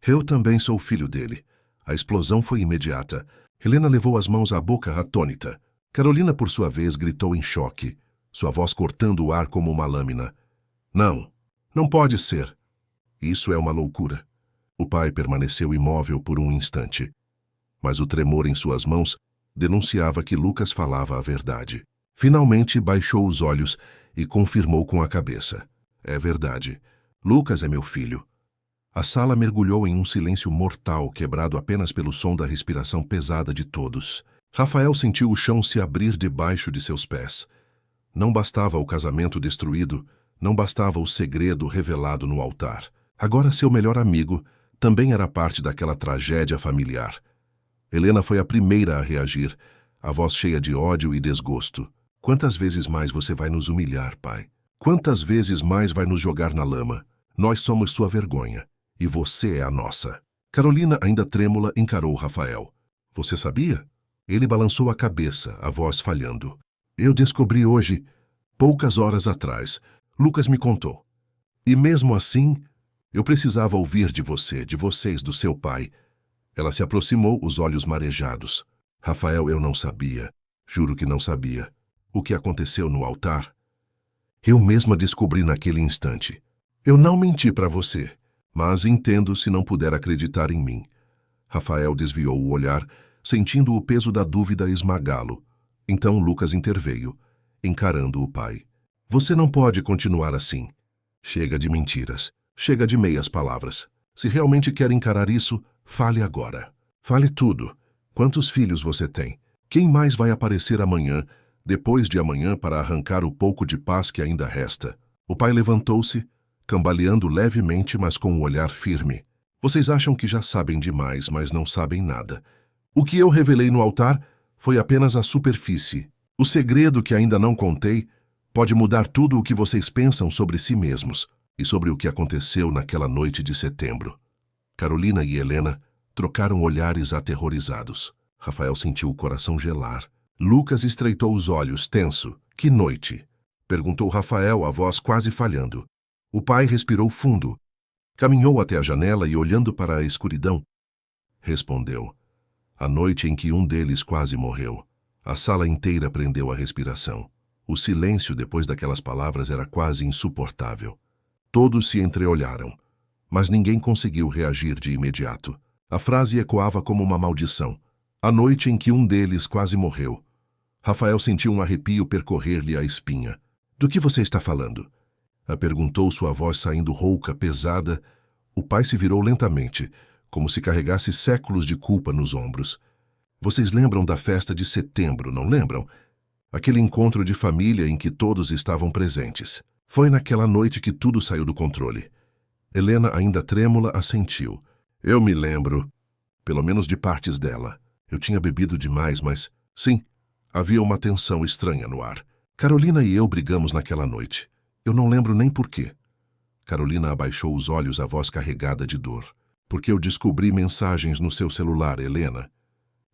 Eu também sou filho dele. A explosão foi imediata. Helena levou as mãos à boca atônita. Carolina, por sua vez, gritou em choque. sua voz cortando o ar como uma lâmina. Não, não pode ser. Isso é uma loucura. O pai permaneceu imóvel por um instante, mas o tremor em suas mãos denunciava que Lucas falava a verdade. Finalmente baixou os olhos e confirmou com a cabeça. É verdade. Lucas é meu filho. A sala mergulhou em um silêncio mortal, quebrado apenas pelo som da respiração pesada de todos. Rafael sentiu o chão se abrir debaixo de seus pés. Não bastava o casamento destruído, não bastava o segredo revelado no altar. Agora seu melhor amigo também era parte daquela tragédia familiar. Helena foi a primeira a reagir, a voz cheia de ódio e desgosto. Quantas vezes mais você vai nos humilhar, pai? Quantas vezes mais vai nos jogar na lama? Nós somos sua vergonha, e você é a nossa. Carolina, ainda trêmula, encarou Rafael. Você sabia? Ele balançou a cabeça, a voz falhando. Eu descobri hoje, poucas horas atrás. Lucas me contou. E mesmo assim, eu precisava ouvir de você, de vocês, do seu pai. Ela se aproximou, os olhos marejados. Rafael, eu não sabia. Juro que não sabia. O que aconteceu no altar? Eu mesma descobri naquele instante. Eu não menti para você, mas entendo se não puder acreditar em mim. Rafael desviou o olhar, sentindo o peso da dúvida esmagá-lo. Então Lucas interveio, encarando o pai. Você não pode continuar assim. Chega de mentiras. Chega de meias palavras. Se realmente quer encarar isso, fale agora. Fale tudo. Quantos filhos você tem? Quem mais vai aparecer amanhã, depois de amanhã, para arrancar o pouco de paz que ainda resta? O pai levantou-se, cambaleando levemente, mas com um olhar firme. Vocês acham que já sabem demais, mas não sabem nada. O que eu revelei no altar foi apenas a superfície. O segredo que ainda não contei pode mudar tudo o que vocês pensam sobre si mesmos e sobre o que aconteceu naquela noite de setembro. Carolina e Helena trocaram olhares aterrorizados. Rafael sentiu o coração gelar. Lucas estreitou os olhos, tenso. Que noite? Perguntou Rafael, a voz quase falhando. O pai respirou fundo. Caminhou até a janela e, olhando para a escuridão, respondeu. A noite em que um deles quase morreu. A sala inteira prendeu a respiração. O silêncio depois daquelas palavras era quase insuportável. Todos se entreolharam, mas ninguém conseguiu reagir de imediato. A frase ecoava como uma maldição. A noite em que um deles quase morreu. Rafael sentiu um arrepio percorrer-lhe a espinha. Do que você está falando? Perguntou, sua voz saindo rouca, pesada. O pai se virou lentamente, como se carregasse séculos de culpa nos ombros. Vocês lembram da festa de setembro, não lembram? Aquele encontro de família em que todos estavam presentes. Foi naquela noite que tudo saiu do controle. Helena, ainda trêmula, assentiu. Eu me lembro, pelo menos de partes dela. Eu tinha bebido demais, mas, sim, havia uma tensão estranha no ar. Carolina e eu brigamos naquela noite. Eu não lembro nem por quê. Carolina abaixou os olhos, a voz carregada de dor. Porque eu descobri mensagens no seu celular, Helena.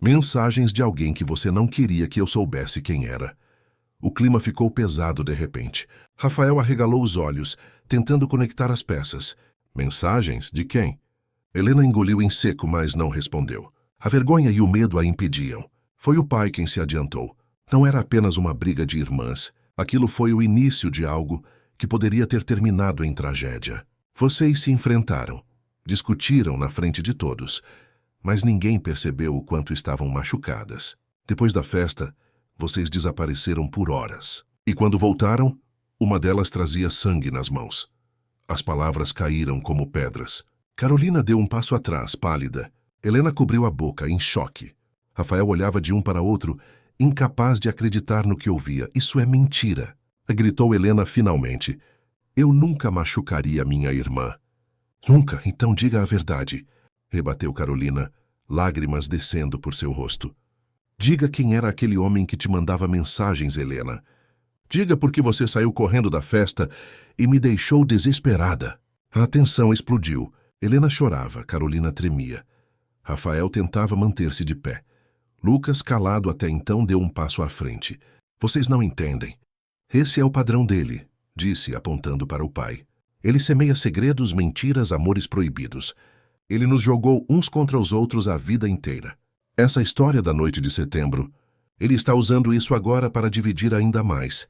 Mensagens de alguém que você não queria que eu soubesse quem era. O clima ficou pesado de repente. Rafael arregalou os olhos, tentando conectar as peças. Mensagens? De quem? Helena engoliu em seco, mas não respondeu. A vergonha e o medo a impediam. Foi o pai quem se adiantou. Não era apenas uma briga de irmãs. Aquilo foi o início de algo que poderia ter terminado em tragédia. Vocês se enfrentaram. Discutiram na frente de todos. Mas ninguém percebeu o quanto estavam machucadas. Depois da festa, vocês desapareceram por horas. E quando voltaram, uma delas trazia sangue nas mãos. As palavras caíram como pedras. Carolina deu um passo atrás, pálida. Helena cobriu a boca, em choque. Rafael olhava de um para outro, incapaz de acreditar no que ouvia. Isso é mentira! Gritou Helena finalmente. Eu nunca machucaria minha irmã. Nunca? Então diga a verdade. Rebateu Carolina, lágrimas descendo por seu rosto. Diga quem era aquele homem que te mandava mensagens, Helena. Diga por que você saiu correndo da festa e me deixou desesperada. A tensão explodiu. Helena chorava, Carolina tremia. Rafael tentava manter-se de pé. Lucas, calado até então, deu um passo à frente. Vocês não entendem. Esse é o padrão dele, disse, apontando para o pai. Ele semeia segredos, mentiras, amores proibidos. Ele nos jogou uns contra os outros a vida inteira. Essa história da noite de setembro, ele está usando isso agora para dividir ainda mais.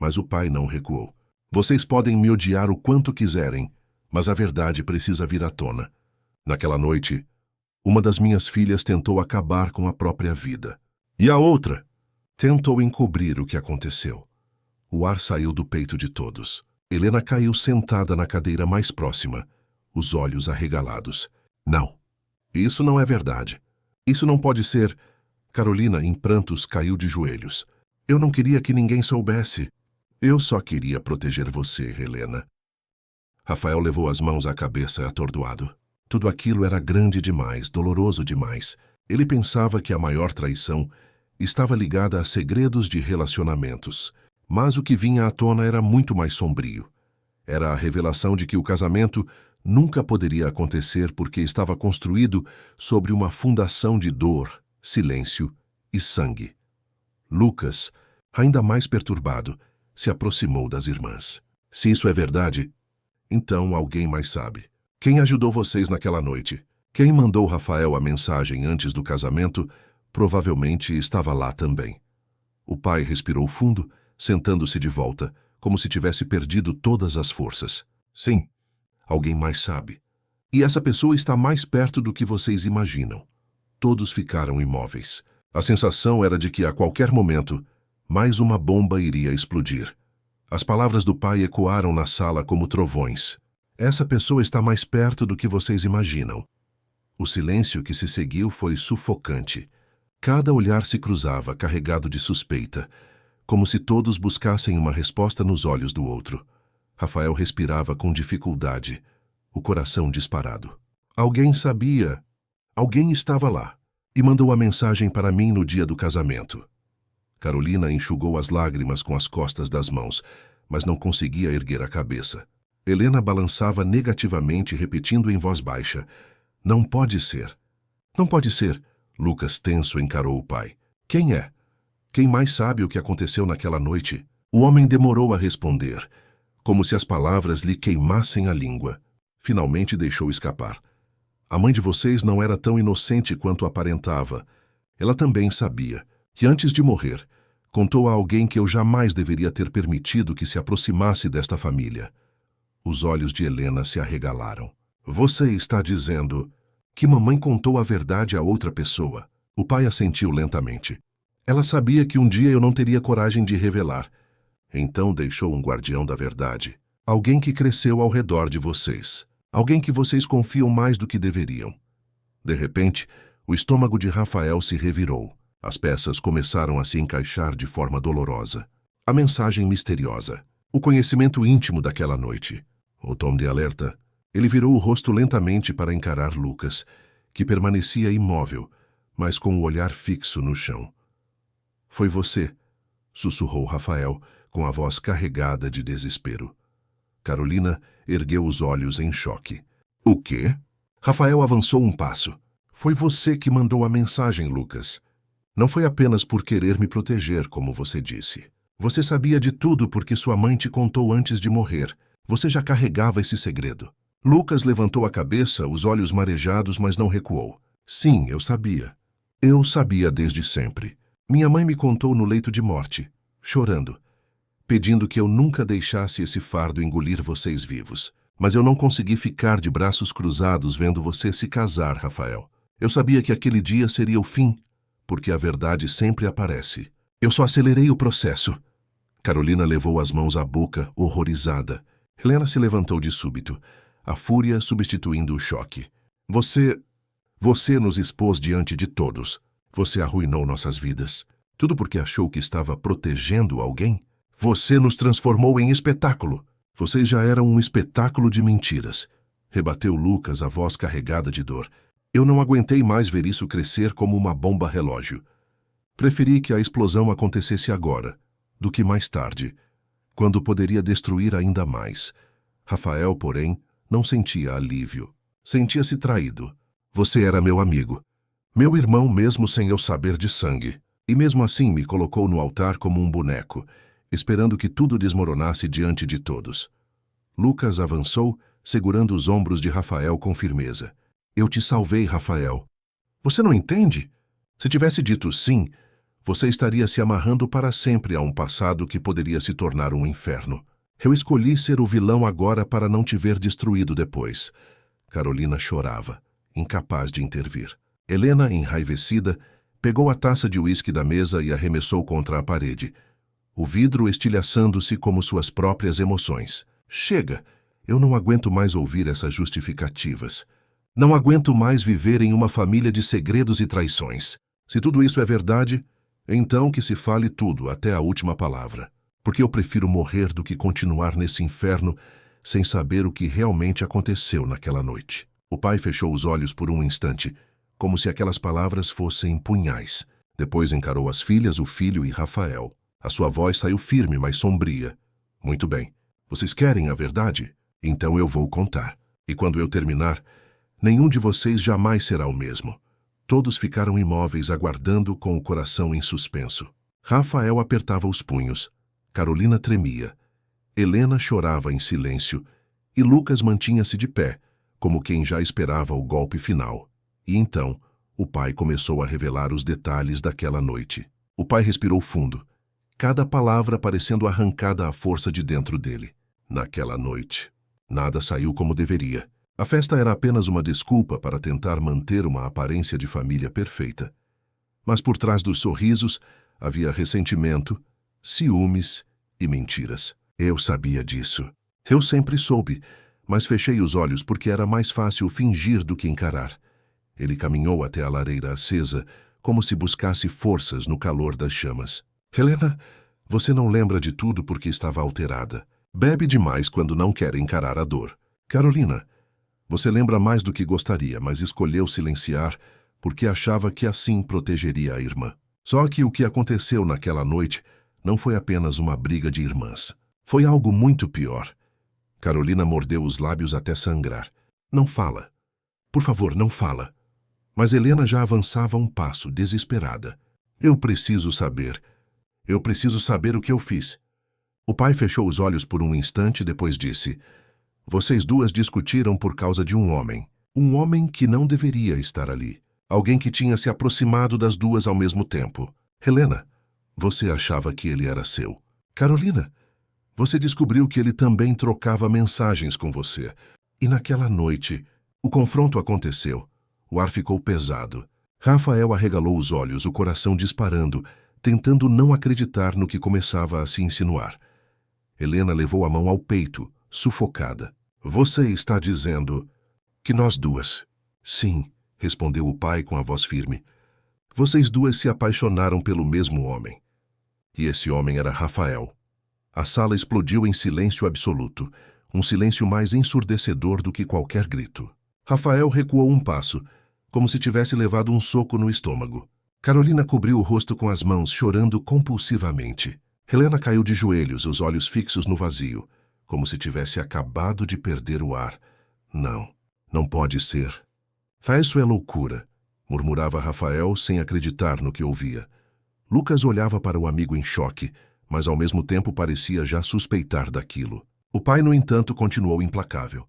Mas o pai não recuou. Vocês podem me odiar o quanto quiserem, mas a verdade precisa vir à tona. Naquela noite, uma das minhas filhas tentou acabar com a própria vida. E a outra tentou encobrir o que aconteceu. O ar saiu do peito de todos. Helena caiu sentada na cadeira mais próxima, os olhos arregalados. Não, isso não é verdade. Isso não pode ser. Carolina, em prantos, caiu de joelhos. Eu não queria que ninguém soubesse. Eu só queria proteger você, Helena. Rafael levou as mãos à cabeça atordoado. Tudo aquilo era grande demais, doloroso demais. Ele pensava que a maior traição estava ligada a segredos de relacionamentos. Mas o que vinha à tona era muito mais sombrio. Era a revelação de que o casamento nunca poderia acontecer porque estava construído sobre uma fundação de dor, silêncio e sangue. Lucas, ainda mais perturbado, se aproximou das irmãs. Se isso é verdade, então alguém mais sabe. Quem ajudou vocês naquela noite? Quem mandou Rafael a mensagem antes do casamento provavelmente estava lá também. O pai respirou fundo, sentando-se de volta, como se tivesse perdido todas as forças. Sim, alguém mais sabe. E essa pessoa está mais perto do que vocês imaginam. Todos ficaram imóveis. A sensação era de que, a qualquer momento, mais uma bomba iria explodir. As palavras do pai ecoaram na sala como trovões. Essa pessoa está mais perto do que vocês imaginam. O silêncio que se seguiu foi sufocante. Cada olhar se cruzava, carregado de suspeita, como se todos buscassem uma resposta nos olhos do outro. Rafael respirava com dificuldade, o coração disparado. Alguém sabia. Alguém estava lá e mandou a mensagem para mim no dia do casamento. Carolina enxugou as lágrimas com as costas das mãos, mas não conseguia erguer a cabeça. Helena balançava negativamente, repetindo em voz baixa: Não pode ser. Não pode ser. Lucas, tenso, encarou o pai. Quem é? Quem mais sabe o que aconteceu naquela noite? O homem demorou a responder, como se as palavras lhe queimassem a língua. Finalmente deixou escapar. A mãe de vocês não era tão inocente quanto aparentava. Ela também sabia. E antes de morrer, contou a alguém que eu jamais deveria ter permitido que se aproximasse desta família. Os olhos de Helena se arregalaram. Você está dizendo que mamãe contou a verdade a outra pessoa? O pai assentiu lentamente. Ela sabia que um dia eu não teria coragem de revelar. Então deixou um guardião da verdade. Alguém que cresceu ao redor de vocês. Alguém que vocês confiam mais do que deveriam. De repente, o estômago de Rafael se revirou. As peças começaram a se encaixar de forma dolorosa. A mensagem misteriosa. O conhecimento íntimo daquela noite. O tom de alerta. Ele virou o rosto lentamente para encarar Lucas, que permanecia imóvel, mas com o olhar fixo no chão. Foi você, sussurrou Rafael, com a voz carregada de desespero. Carolina ergueu os olhos em choque. O quê? Rafael avançou um passo. Foi você que mandou a mensagem, Lucas. Não foi apenas por querer me proteger, como você disse. Você sabia de tudo porque sua mãe te contou antes de morrer. Você já carregava esse segredo. Lucas levantou a cabeça, os olhos marejados, mas não recuou. Sim, eu sabia. Eu sabia desde sempre. Minha mãe me contou no leito de morte, chorando, pedindo que eu nunca deixasse esse fardo engolir vocês vivos. Mas eu não consegui ficar de braços cruzados vendo você se casar, Rafael. Eu sabia que aquele dia seria o fim, porque a verdade sempre aparece. Eu só acelerei o processo. Carolina levou as mãos à boca, horrorizada. Helena se levantou de súbito, a fúria substituindo o choque. Você nos expôs diante de todos. Você arruinou nossas vidas. Tudo porque achou que estava protegendo alguém? Você nos transformou em espetáculo. Vocês já eram um espetáculo de mentiras. Rebateu Lucas, a voz carregada de dor. Eu não aguentei mais ver isso crescer como uma bomba relógio. Preferi que a explosão acontecesse agora, do que mais tarde, quando poderia destruir ainda mais. Rafael, porém, não sentia alívio. Sentia-se traído. Você era meu amigo. Meu irmão mesmo sem eu saber de sangue. E mesmo assim me colocou no altar como um boneco, esperando que tudo desmoronasse diante de todos. Lucas avançou, segurando os ombros de Rafael com firmeza. Eu te salvei, Rafael. Você não entende? Se tivesse dito sim, Você estaria se amarrando para sempre a um passado que poderia se tornar um inferno. Eu escolhi ser o vilão agora para não te ver destruído depois. Carolina chorava, incapaz de intervir. Helena, enraivecida, pegou a taça de uísque da mesa e arremessou contra a parede, o vidro estilhaçando-se como suas próprias emoções. Chega! Eu não aguento mais ouvir essas justificativas. Não aguento mais viver em uma família de segredos e traições. Se tudo isso é verdade, então que se fale tudo, até a última palavra. Porque eu prefiro morrer do que continuar nesse inferno sem saber o que realmente aconteceu naquela noite. O pai fechou os olhos por um instante, como se aquelas palavras fossem punhais. Depois encarou as filhas, o filho e Rafael. A sua voz saiu firme, mas sombria. Muito bem. Vocês querem a verdade? Então eu vou contar. E quando eu terminar, nenhum de vocês jamais será o mesmo. Todos ficaram imóveis, aguardando com o coração em suspenso. Rafael apertava os punhos. Carolina tremia. Helena chorava em silêncio. E Lucas mantinha-se de pé, como quem já esperava o golpe final. E então, o pai começou a revelar os detalhes daquela noite. O pai respirou fundo, cada palavra parecendo arrancada à força de dentro dele. Naquela noite, nada saiu como deveria. A festa era apenas uma desculpa para tentar manter uma aparência de família perfeita. Mas por trás dos sorrisos havia ressentimento, ciúmes e mentiras. Eu sabia disso. Eu sempre soube, mas fechei os olhos porque era mais fácil fingir do que encarar. Ele caminhou até a lareira acesa, como se buscasse forças no calor das chamas. Helena, você não lembra de tudo porque estava alterada. Bebe demais quando não quer encarar a dor. Carolina, você lembra mais do que gostaria, mas escolheu silenciar porque achava que assim protegeria a irmã. Só que o que aconteceu naquela noite não foi apenas uma briga de irmãs. Foi algo muito pior. Carolina mordeu os lábios até sangrar. Não fala. Por favor, não fala. Mas Helena já avançava um passo, desesperada. Eu preciso saber. Eu preciso saber o que eu fiz. O pai fechou os olhos por um instante e depois disse: Vocês duas discutiram por causa de um homem. Um homem que não deveria estar ali. Alguém que tinha se aproximado das duas ao mesmo tempo. Helena, você achava que ele era seu. Carolina, você descobriu que ele também trocava mensagens com você. E naquela noite, o confronto aconteceu. O ar ficou pesado. Rafael arregalou os olhos, o coração disparando, tentando não acreditar no que começava a se insinuar. Helena levou a mão ao peito, sufocada. Você está dizendo que nós duas... Sim, respondeu o pai com a voz firme. Vocês duas se apaixonaram pelo mesmo homem. E esse homem era Rafael. A sala explodiu em silêncio absoluto, um silêncio mais ensurdecedor do que qualquer grito. Rafael recuou um passo, como se tivesse levado um soco no estômago. Carolina cobriu o rosto com as mãos, chorando compulsivamente. Helena caiu de joelhos, os olhos fixos no vazio, como se tivesse acabado de perder o ar. Não, não pode ser. Isso é loucura, murmurava Rafael sem acreditar no que ouvia. Lucas olhava para o amigo em choque, mas ao mesmo tempo parecia já suspeitar daquilo. O pai, no entanto, continuou implacável.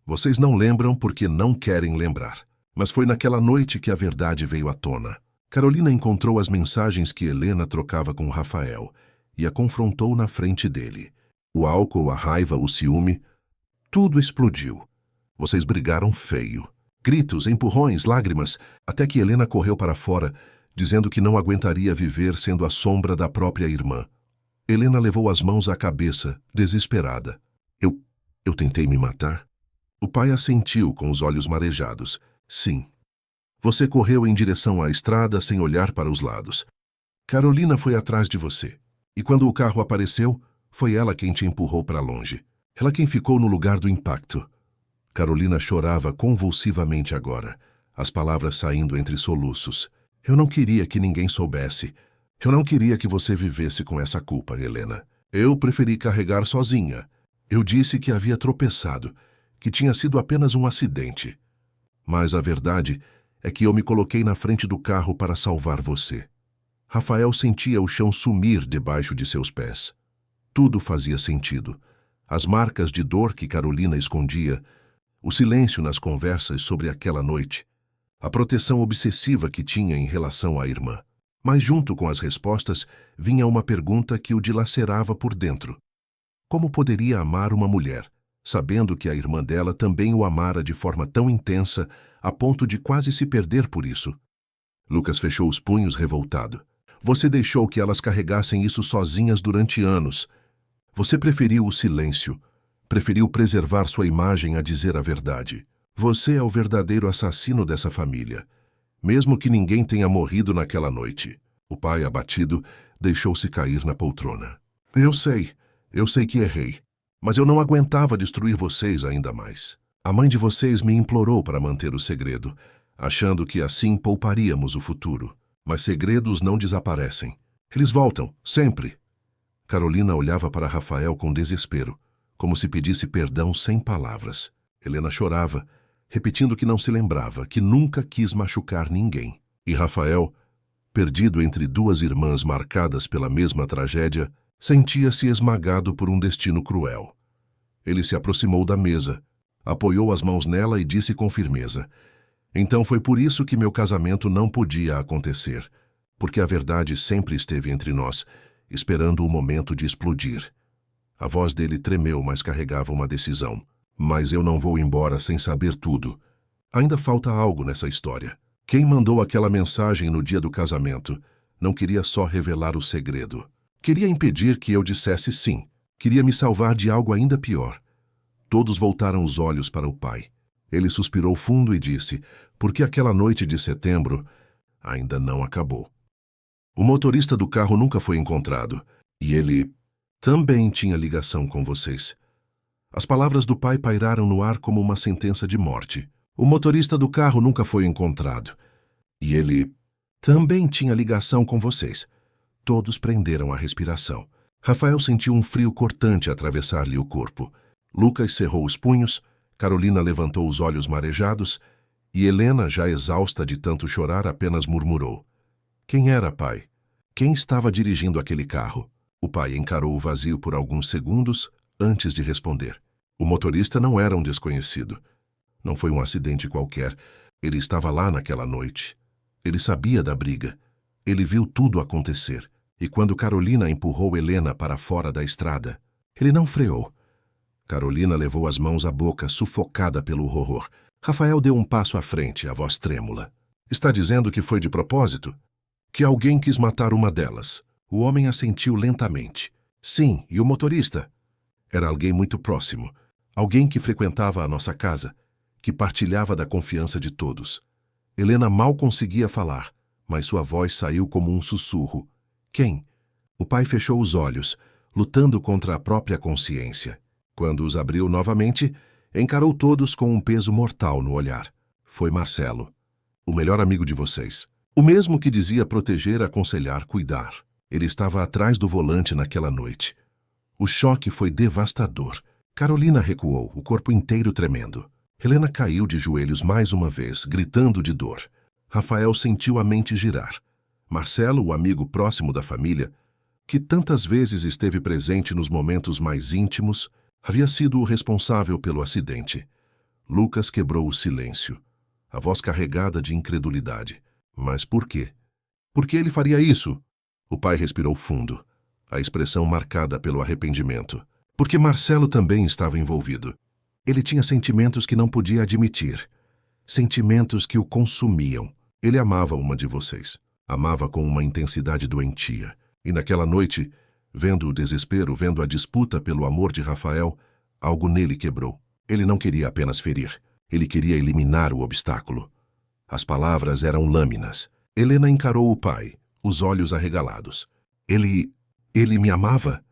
Vocês não lembram porque não querem lembrar. Mas foi naquela noite que a verdade veio à tona. Carolina encontrou as mensagens que Helena trocava com Rafael e a confrontou na frente dele. O álcool, a raiva, o ciúme, tudo explodiu. Vocês brigaram feio. Gritos, empurrões, lágrimas, até que Helena correu para fora, dizendo que não aguentaria viver sendo a sombra da própria irmã. Helena levou as mãos à cabeça, desesperada. Eu tentei me matar? O pai assentiu com os olhos marejados. Sim. Você correu em direção à estrada sem olhar para os lados. Carolina foi atrás de você. E quando o carro apareceu, foi ela quem te empurrou para longe. Ela quem ficou no lugar do impacto. Carolina chorava convulsivamente agora, as palavras saindo entre soluços. Eu não queria que ninguém soubesse. Eu não queria que você vivesse com essa culpa, Helena. Eu preferi carregar sozinha. Eu disse que havia tropeçado, que tinha sido apenas um acidente. Mas a verdade é que eu me coloquei na frente do carro para salvar você. Rafael sentia o chão sumir debaixo de seus pés. Tudo fazia sentido. As marcas de dor que Carolina escondia, o silêncio nas conversas sobre aquela noite, a proteção obsessiva que tinha em relação à irmã. Mas junto com as respostas vinha uma pergunta que o dilacerava por dentro. Como poderia amar uma mulher, sabendo que a irmã dela também o amara de forma tão intensa, a ponto de quase se perder por isso? Lucas fechou os punhos revoltado. Você deixou que elas carregassem isso sozinhas durante anos. Você preferiu o silêncio. Preferiu preservar sua imagem a dizer a verdade. Você é o verdadeiro assassino dessa família. Mesmo que ninguém tenha morrido naquela noite. O pai, abatido, deixou-se cair na poltrona. Eu sei que errei. Mas eu não aguentava destruir vocês ainda mais. A mãe de vocês me implorou para manter o segredo, achando que assim pouparíamos o futuro. Mas segredos não desaparecem. Eles voltam, sempre. Carolina olhava para Rafael com desespero, como se pedisse perdão sem palavras. Helena chorava, repetindo que não se lembrava, que nunca quis machucar ninguém. E Rafael, perdido entre duas irmãs marcadas pela mesma tragédia, sentia-se esmagado por um destino cruel. Ele se aproximou da mesa, apoiou as mãos nela e disse com firmeza: então foi por isso que meu casamento não podia acontecer, porque a verdade sempre esteve entre nós, esperando o momento de explodir. A voz dele tremeu, mas carregava uma decisão. Mas eu não vou embora sem saber tudo. Ainda falta algo nessa história. Quem mandou aquela mensagem no dia do casamento não queria só revelar o segredo. Queria impedir que eu dissesse sim. Queria me salvar de algo ainda pior. Todos voltaram os olhos para o pai. Ele suspirou fundo e disse: porque aquela noite de setembro ainda não acabou. O motorista do carro nunca foi encontrado, e ele também tinha ligação com vocês. As palavras do pai pairaram no ar como uma sentença de morte. O motorista do carro nunca foi encontrado, e ele também tinha ligação com vocês. Todos prenderam a respiração. Rafael sentiu um frio cortante atravessar-lhe o corpo. Lucas cerrou os punhos, Carolina levantou os olhos marejados, e Helena, já exausta de tanto chorar, apenas murmurou: quem era, pai? Quem estava dirigindo aquele carro? O pai encarou o vazio por alguns segundos antes de responder. O motorista não era um desconhecido. Não foi um acidente qualquer. Ele estava lá naquela noite. Ele sabia da briga. Ele viu tudo acontecer. E quando Carolina empurrou Helena para fora da estrada, ele não freou. Carolina levou as mãos à boca, sufocada pelo horror. Rafael deu um passo à frente, a voz trêmula. Está dizendo que foi de propósito? Que alguém quis matar uma delas? O homem assentiu lentamente. Sim, e o motorista? Era alguém muito próximo. Alguém que frequentava a nossa casa, que partilhava da confiança de todos. Helena mal conseguia falar, mas sua voz saiu como um sussurro. Quem? O pai fechou os olhos, lutando contra a própria consciência. Quando os abriu novamente, encarou todos com um peso mortal no olhar. Foi Marcelo, o melhor amigo de vocês. O mesmo que dizia proteger, aconselhar, cuidar. Ele estava atrás do volante naquela noite. O choque foi devastador. Carolina recuou, o corpo inteiro tremendo. Helena caiu de joelhos mais uma vez, gritando de dor. Rafael sentiu a mente girar. Marcelo, o amigo próximo da família, que tantas vezes esteve presente nos momentos mais íntimos, havia sido o responsável pelo acidente. Lucas quebrou o silêncio, a voz carregada de incredulidade. Mas por quê? Por que ele faria isso? O pai respirou fundo, a expressão marcada pelo arrependimento. Porque Marcelo também estava envolvido. Ele tinha sentimentos que não podia admitir. Sentimentos que o consumiam. Ele amava uma de vocês. Amava com uma intensidade doentia. E naquela noite, vendo o desespero, vendo a disputa pelo amor de Rafael, algo nele quebrou. Ele não queria apenas ferir. Ele queria eliminar o obstáculo. As palavras eram lâminas. Helena encarou o pai, os olhos arregalados. Ele me amava?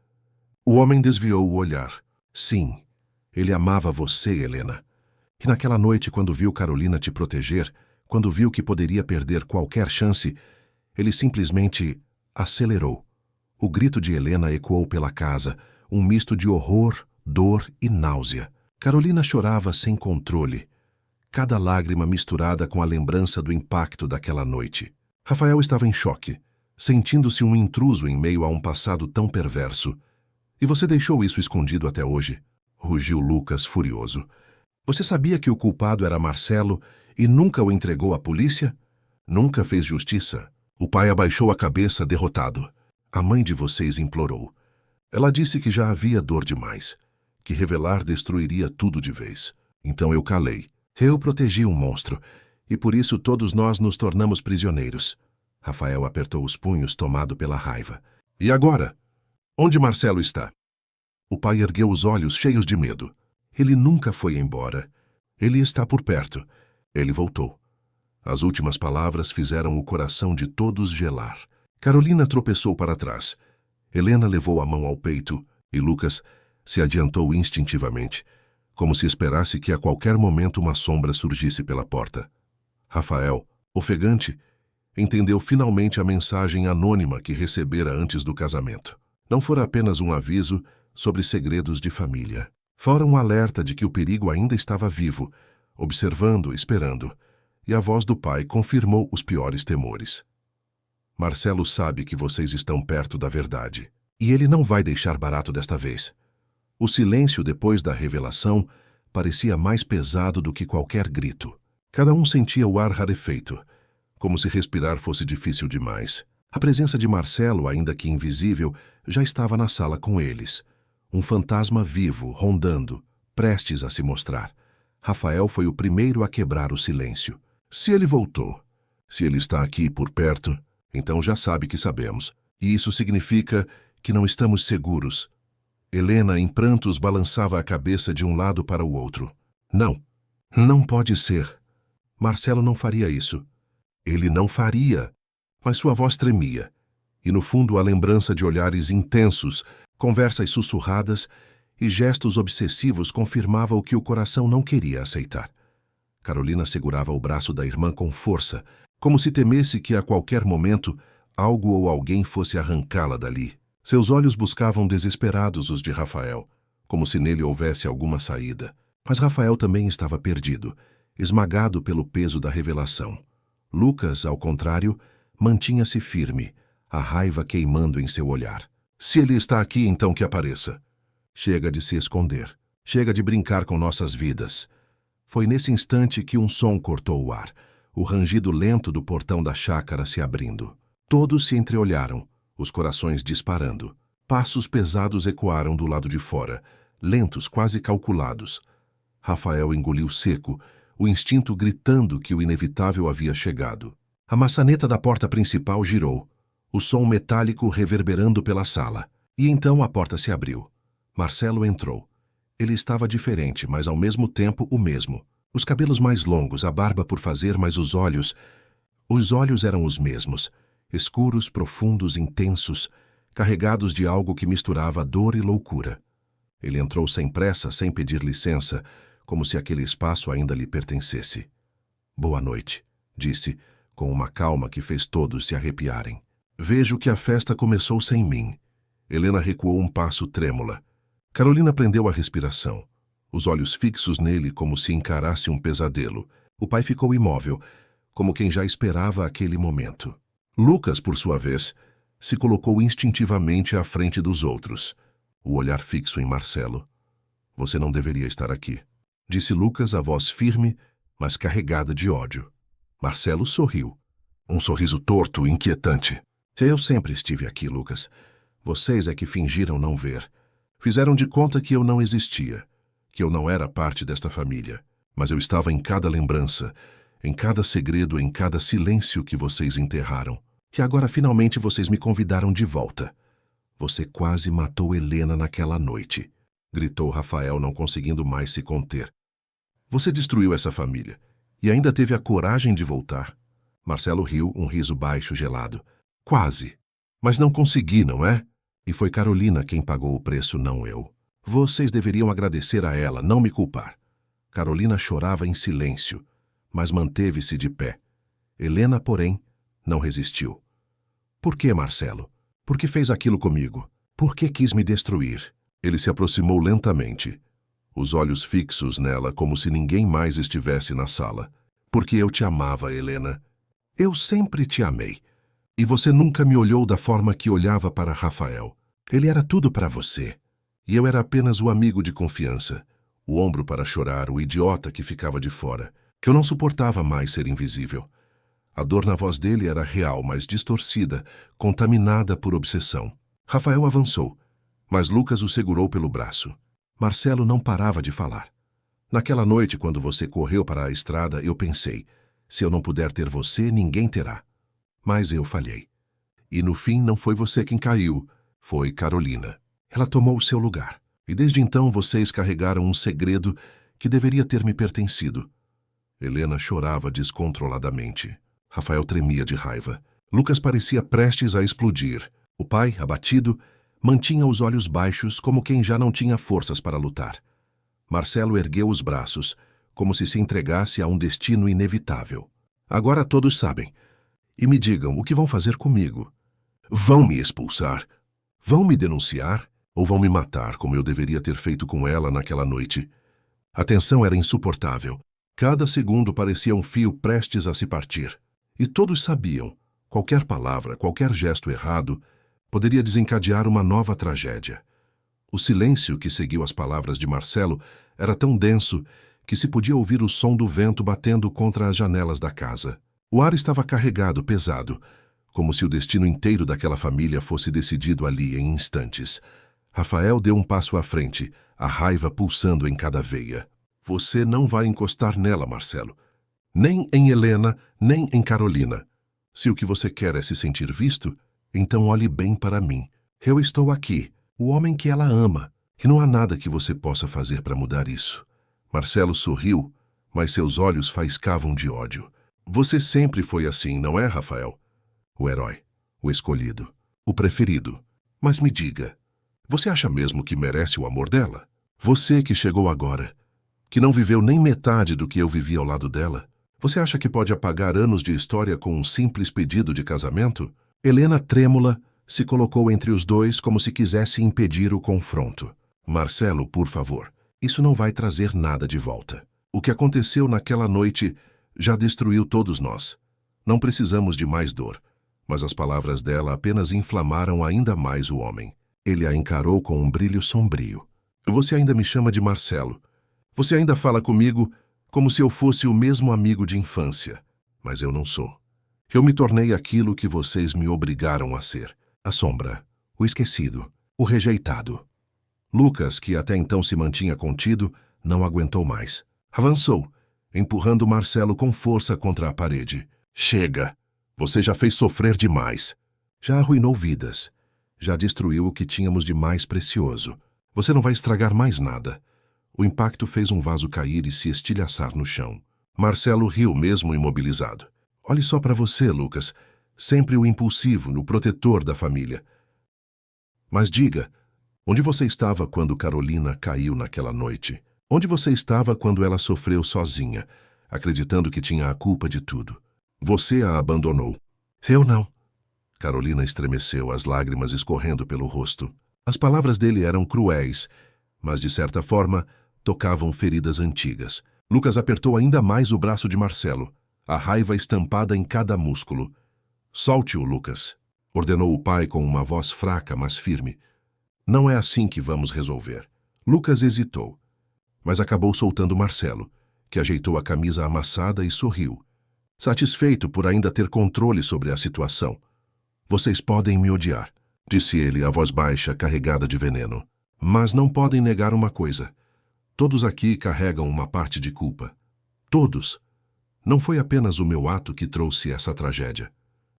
O homem desviou o olhar. Sim, ele amava você, Helena. E naquela noite, quando viu Carolina te proteger, quando viu que poderia perder qualquer chance, ele simplesmente acelerou. O grito de Helena ecoou pela casa, um misto de horror, dor e náusea. Carolina chorava sem controle, cada lágrima misturada com a lembrança do impacto daquela noite. Rafael estava em choque, sentindo-se um intruso em meio a um passado tão perverso. E você deixou isso escondido até hoje? Rugiu Lucas, furioso. Você sabia que o culpado era Marcelo e nunca o entregou à polícia? Nunca fez justiça? O pai abaixou a cabeça, derrotado. A mãe de vocês implorou. Ela disse que já havia dor demais, que revelar destruiria tudo de vez. Então eu calei. Eu protegi um monstro, e por isso todos nós nos tornamos prisioneiros. Rafael apertou os punhos, tomado pela raiva. E agora? Onde Marcelo está? O pai ergueu os olhos, cheios de medo. Ele nunca foi embora. Ele está por perto. Ele voltou. As últimas palavras fizeram o coração de todos gelar. Carolina tropeçou para trás. Helena levou a mão ao peito e Lucas se adiantou instintivamente, como se esperasse que a qualquer momento uma sombra surgisse pela porta. Rafael, ofegante, entendeu finalmente a mensagem anônima que recebera antes do casamento. Não fora apenas um aviso sobre segredos de família. Fora um alerta de que o perigo ainda estava vivo, observando, esperando, e a voz do pai confirmou os piores temores. Marcelo sabe que vocês estão perto da verdade, e ele não vai deixar barato desta vez. O silêncio depois da revelação parecia mais pesado do que qualquer grito. Cada um sentia o ar rarefeito, como se respirar fosse difícil demais. A presença de Marcelo, ainda que invisível, já estava na sala com eles. Um fantasma vivo, rondando, prestes a se mostrar. Rafael foi o primeiro a quebrar o silêncio. Se ele voltou, se ele está aqui por perto, então já sabe que sabemos. E isso significa que não estamos seguros. Helena, em prantos, balançava a cabeça de um lado para o outro. Não, não pode ser. Marcelo não faria isso. Ele não faria. Mas sua voz tremia. E no fundo a lembrança de olhares intensos, conversas sussurradas e gestos obsessivos confirmava o que o coração não queria aceitar. Carolina segurava o braço da irmã com força, como se temesse que a qualquer momento algo ou alguém fosse arrancá-la dali. Seus olhos buscavam desesperados os de Rafael, como se nele houvesse alguma saída. Mas Rafael também estava perdido, esmagado pelo peso da revelação. Lucas, ao contrário, mantinha-se firme, a raiva queimando em seu olhar. Se ele está aqui, então que apareça. Chega de se esconder. Chega de brincar com nossas vidas. Foi nesse instante que um som cortou o ar, o rangido lento do portão da chácara se abrindo. Todos se entreolharam, os corações disparando. Passos pesados ecoaram do lado de fora, lentos, quase calculados. Rafael engoliu seco, o instinto gritando que o inevitável havia chegado. A maçaneta da porta principal girou, o som metálico reverberando pela sala. E então a porta se abriu. Marcelo entrou. Ele estava diferente, mas ao mesmo tempo o mesmo. Os cabelos mais longos, a barba por fazer, mas os olhos... Os olhos eram os mesmos, escuros, profundos, intensos, carregados de algo que misturava dor e loucura. Ele entrou sem pressa, sem pedir licença, como se aquele espaço ainda lhe pertencesse. Boa noite, disse, com uma calma que fez todos se arrepiarem. Vejo que a festa começou sem mim. Helena recuou um passo trêmula. Carolina prendeu a respiração, os olhos fixos nele como se encarasse um pesadelo. O pai ficou imóvel, como quem já esperava aquele momento. Lucas, por sua vez, se colocou instintivamente à frente dos outros, o olhar fixo em Marcelo. Você não deveria estar aqui, disse Lucas, a voz firme, mas carregada de ódio. Marcelo sorriu. Um sorriso torto, inquietante. Eu sempre estive aqui, Lucas. Vocês é que fingiram não ver. Fizeram de conta que eu não existia, que eu não era parte desta família. Mas eu estava em cada lembrança, em cada segredo, em cada silêncio que vocês enterraram. E agora finalmente vocês me convidaram de volta. Você quase matou Helena naquela noite, gritou Rafael, não conseguindo mais se conter. Você destruiu essa família e ainda teve a coragem de voltar. Marcelo riu, um riso baixo, gelado. Quase. Mas não consegui, não é? E foi Carolina quem pagou o preço, não eu. Vocês deveriam agradecer a ela, não me culpar. Carolina chorava em silêncio, mas manteve-se de pé. Helena, porém, não resistiu. Por que, Marcelo? Por que fez aquilo comigo? Por que quis me destruir? Ele se aproximou lentamente, os olhos fixos nela como se ninguém mais estivesse na sala. Porque eu te amava, Helena. Eu sempre te amei. E você nunca me olhou da forma que olhava para Rafael. Ele era tudo para você. E eu era apenas o amigo de confiança, o ombro para chorar, o idiota que ficava de fora, que eu não suportava mais ser invisível. A dor na voz dele era real, mas distorcida, contaminada por obsessão. Rafael avançou, mas Lucas o segurou pelo braço. Marcelo não parava de falar. Naquela noite, quando você correu para a estrada, eu pensei, se eu não puder ter você, ninguém terá. Mas eu falhei. E no fim não foi você quem caiu, foi Carolina. Ela tomou o seu lugar. E desde então vocês carregaram um segredo que deveria ter me pertencido. Helena chorava descontroladamente. Rafael tremia de raiva. Lucas parecia prestes a explodir. O pai, abatido, mantinha os olhos baixos como quem já não tinha forças para lutar. Marcelo ergueu os braços, como se entregasse a um destino inevitável. Agora todos sabem. E me digam o que vão fazer comigo. Vão me expulsar? Vão me denunciar? Ou vão me matar, como eu deveria ter feito com ela naquela noite? A tensão era insuportável. Cada segundo parecia um fio prestes a se partir. E todos sabiam, qualquer palavra, qualquer gesto errado, poderia desencadear uma nova tragédia. O silêncio que seguiu as palavras de Marcelo era tão denso que se podia ouvir o som do vento batendo contra as janelas da casa. O ar estava carregado, pesado, como se o destino inteiro daquela família fosse decidido ali em instantes. Rafael deu um passo à frente, a raiva pulsando em cada veia. Você não vai encostar nela, Marcelo. Nem em Helena, nem em Carolina. Se o que você quer é se sentir visto, então olhe bem para mim. Eu estou aqui, o homem que ela ama, e não há nada que você possa fazer para mudar isso. Marcelo sorriu, mas seus olhos faiscavam de ódio. Você sempre foi assim, não é, Rafael? O herói, o escolhido, o preferido. Mas me diga, você acha mesmo que merece o amor dela? Você que chegou agora, que não viveu nem metade do que eu vivi ao lado dela, você acha que pode apagar anos de história com um simples pedido de casamento? Helena, trêmula, se colocou entre os dois como se quisesse impedir o confronto. Marcelo, por favor, isso não vai trazer nada de volta. O que aconteceu naquela noite já destruiu todos nós. Não precisamos de mais dor. Mas as palavras dela apenas inflamaram ainda mais o homem. Ele a encarou com um brilho sombrio. Você ainda me chama de Marcelo. Você ainda fala comigo como se eu fosse o mesmo amigo de infância. Mas eu não sou. Eu me tornei aquilo que vocês me obrigaram a ser. A sombra, o esquecido, o rejeitado. Lucas, que até então se mantinha contido, não aguentou mais. Avançou, empurrando Marcelo com força contra a parede. Chega! Você já fez sofrer demais. Já arruinou vidas. Já destruiu o que tínhamos de mais precioso. Você não vai estragar mais nada. O impacto fez um vaso cair e se estilhaçar no chão. Marcelo riu mesmo imobilizado. Olhe só para você, Lucas. Sempre o impulsivo, o protetor da família. Mas diga, onde você estava quando Carolina caiu naquela noite? Onde você estava quando ela sofreu sozinha, acreditando que tinha a culpa de tudo? Você a abandonou. Eu não. Carolina estremeceu, as lágrimas escorrendo pelo rosto. As palavras dele eram cruéis, mas de certa forma tocavam feridas antigas. Lucas apertou ainda mais o braço de Marcelo, a raiva estampada em cada músculo. Solte-o, Lucas, ordenou o pai com uma voz fraca, mas firme. Não é assim que vamos resolver. Lucas hesitou, mas acabou soltando Marcelo, que ajeitou a camisa amassada e sorriu, satisfeito por ainda ter controle sobre a situação. Vocês podem me odiar, disse ele, a voz baixa, carregada de veneno. Mas não podem negar uma coisa. Todos aqui carregam uma parte de culpa. Todos. Não foi apenas o meu ato que trouxe essa tragédia.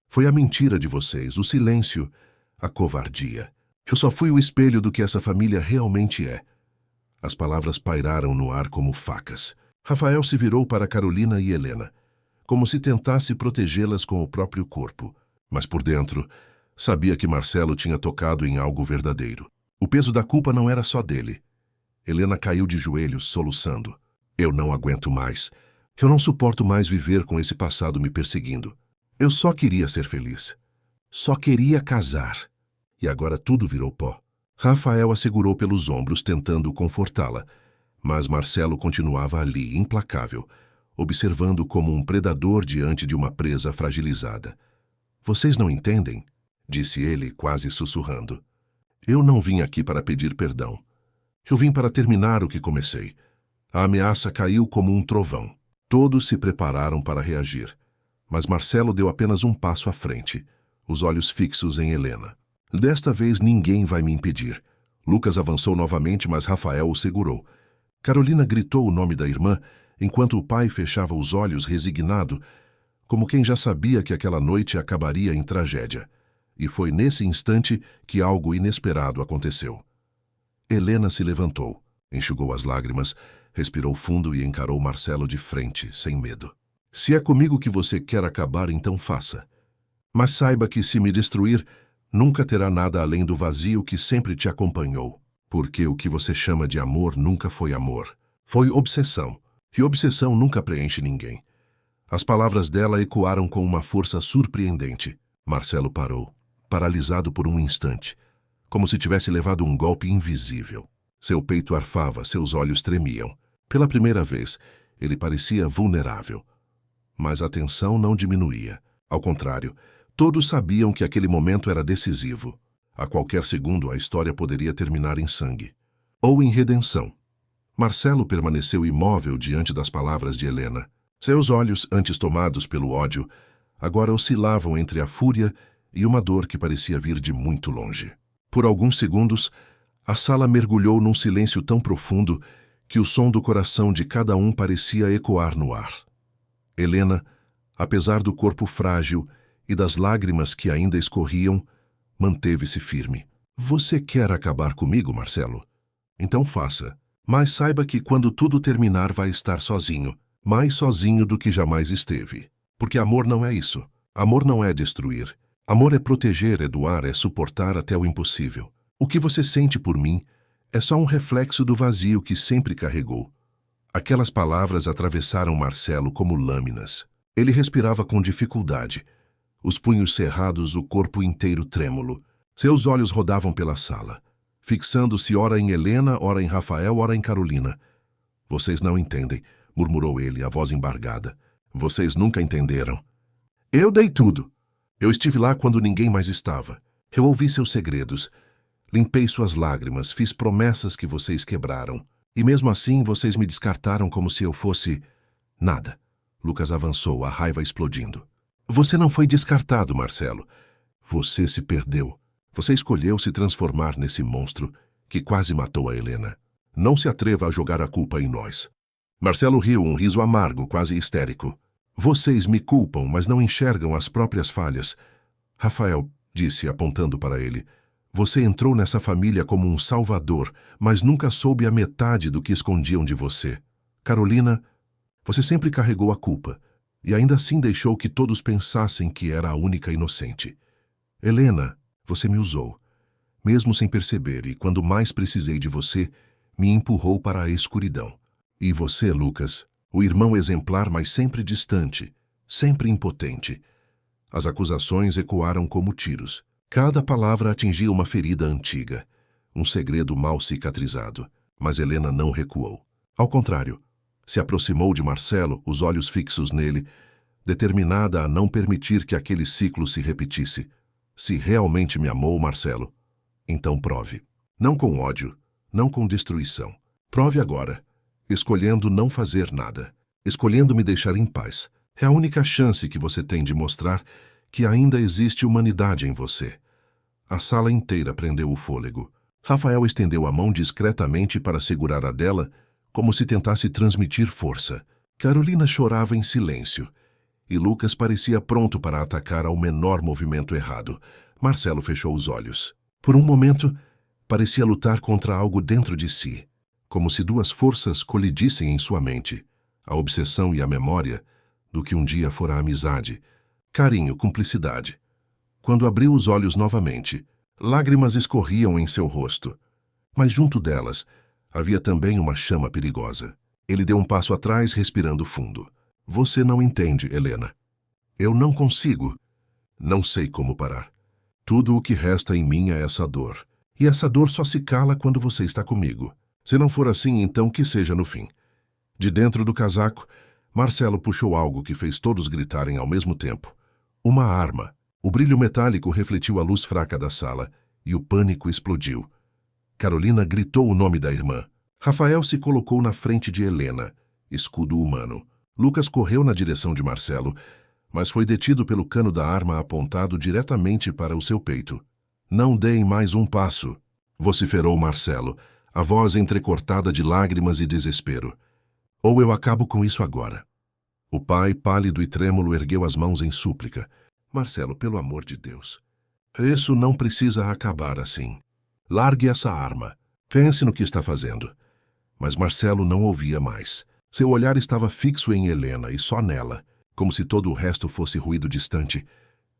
Foi a mentira de vocês, o silêncio, a covardia. Eu só fui o espelho do que essa família realmente é. As palavras pairaram no ar como facas. Rafael se virou para Carolina e Helena, como se tentasse protegê-las com o próprio corpo. Mas por dentro, sabia que Marcelo tinha tocado em algo verdadeiro. O peso da culpa não era só dele. Helena caiu de joelhos, soluçando. Eu não aguento mais. Eu não suporto mais viver com esse passado me perseguindo. Eu só queria ser feliz. Só queria casar. E agora tudo virou pó. Rafael a segurou pelos ombros, tentando confortá-la. Mas Marcelo continuava ali, implacável, observando como um predador diante de uma presa fragilizada. Vocês não entendem? Disse ele, quase sussurrando. Eu não vim aqui para pedir perdão. Eu vim para terminar o que comecei. A ameaça caiu como um trovão. Todos se prepararam para reagir. Mas Marcelo deu apenas um passo à frente, os olhos fixos em Helena. Desta vez ninguém vai me impedir. Lucas avançou novamente, mas Rafael o segurou. Carolina gritou o nome da irmã, enquanto o pai fechava os olhos resignado, como quem já sabia que aquela noite acabaria em tragédia. E foi nesse instante que algo inesperado aconteceu. Helena se levantou, enxugou as lágrimas, respirou fundo e encarou Marcelo de frente, sem medo. Se é comigo que você quer acabar, então faça. Mas saiba que se me destruir, nunca terá nada além do vazio que sempre te acompanhou. Porque o que você chama de amor nunca foi amor. Foi obsessão. E obsessão nunca preenche ninguém. As palavras dela ecoaram com uma força surpreendente. Marcelo parou, paralisado por um instante, como se tivesse levado um golpe invisível. Seu peito arfava, seus olhos tremiam. Pela primeira vez, ele parecia vulnerável. Mas a tensão não diminuía. Ao contrário, todos sabiam que aquele momento era decisivo. A qualquer segundo, a história poderia terminar em sangue. Ou em redenção. Marcelo permaneceu imóvel diante das palavras de Helena. Seus olhos, antes tomados pelo ódio, agora oscilavam entre a fúria e uma dor que parecia vir de muito longe. Por alguns segundos, a sala mergulhou num silêncio tão profundo que o som do coração de cada um parecia ecoar no ar. Helena, apesar do corpo frágil e das lágrimas que ainda escorriam, manteve-se firme. Você quer acabar comigo, Marcelo? Então faça. Mas saiba que quando tudo terminar vai estar sozinho. Mais sozinho do que jamais esteve. Porque amor não é isso. Amor não é destruir. Amor é proteger, é doar, é suportar até o impossível. O que você sente por mim é só um reflexo do vazio que sempre carregou. Aquelas palavras atravessaram Marcelo como lâminas. Ele respirava com dificuldade. Os punhos cerrados, o corpo inteiro trêmulo. Seus olhos rodavam pela sala, fixando-se ora em Helena, ora em Rafael, ora em Carolina. Vocês não entendem, murmurou ele, a voz embargada. Vocês nunca entenderam. Eu dei tudo. Eu estive lá quando ninguém mais estava. Eu ouvi seus segredos. Limpei suas lágrimas, fiz promessas que vocês quebraram. E mesmo assim vocês me descartaram como se eu fosse... nada. Lucas avançou, a raiva explodindo. Você não foi descartado, Marcelo. Você se perdeu. Você escolheu se transformar nesse monstro que quase matou a Helena. Não se atreva a jogar a culpa em nós. Marcelo riu, um riso amargo, quase histérico. Vocês me culpam, mas não enxergam as próprias falhas. Rafael, disse, apontando para ele, você entrou nessa família como um salvador, mas nunca soube a metade do que escondiam de você. Carolina, você sempre carregou a culpa, e ainda assim deixou que todos pensassem que era a única inocente. Helena, você me usou, mesmo sem perceber, e quando mais precisei de você, me empurrou para a escuridão. E você, Lucas, o irmão exemplar, mas sempre distante, sempre impotente. As acusações ecoaram como tiros. Cada palavra atingia uma ferida antiga, um segredo mal cicatrizado. Mas Helena não recuou. Ao contrário, se aproximou de Marcelo, os olhos fixos nele, determinada a não permitir que aquele ciclo se repetisse. Se realmente me amou, Marcelo, então prove. Não com ódio, não com destruição. Prove agora, escolhendo não fazer nada, escolhendo me deixar em paz. É a única chance que você tem de mostrar que ainda existe humanidade em você. A sala inteira prendeu o fôlego. Rafael estendeu a mão discretamente para segurar a dela, como se tentasse transmitir força. Carolina chorava em silêncio, e Lucas parecia pronto para atacar ao menor movimento errado. Marcelo fechou os olhos. Por um momento, parecia lutar contra algo dentro de si, como se duas forças colidissem em sua mente, a obsessão e a memória do que um dia fora amizade, carinho, cumplicidade. Quando abriu os olhos novamente, lágrimas escorriam em seu rosto, mas junto delas havia também uma chama perigosa. Ele deu um passo atrás, respirando fundo. Você não entende, Helena. Eu não consigo. Não sei como parar. Tudo o que resta em mim é essa dor. E essa dor só se cala quando você está comigo. Se não for assim, então que seja no fim. De dentro do casaco, Marcelo puxou algo que fez todos gritarem ao mesmo tempo. Uma arma. O brilho metálico refletiu a luz fraca da sala, e o pânico explodiu. Carolina gritou o nome da irmã. Rafael se colocou na frente de Helena, escudo humano. Lucas correu na direção de Marcelo, mas foi detido pelo cano da arma apontado diretamente para o seu peito. Não deem mais um passo, vociferou Marcelo, a voz entrecortada de lágrimas e desespero. Ou eu acabo com isso agora. O pai, pálido e trêmulo, ergueu as mãos em súplica. Marcelo, pelo amor de Deus. Isso não precisa acabar assim. Largue essa arma. Pense no que está fazendo. Mas Marcelo não ouvia mais. Seu olhar estava fixo em Helena e só nela, como se todo o resto fosse ruído distante.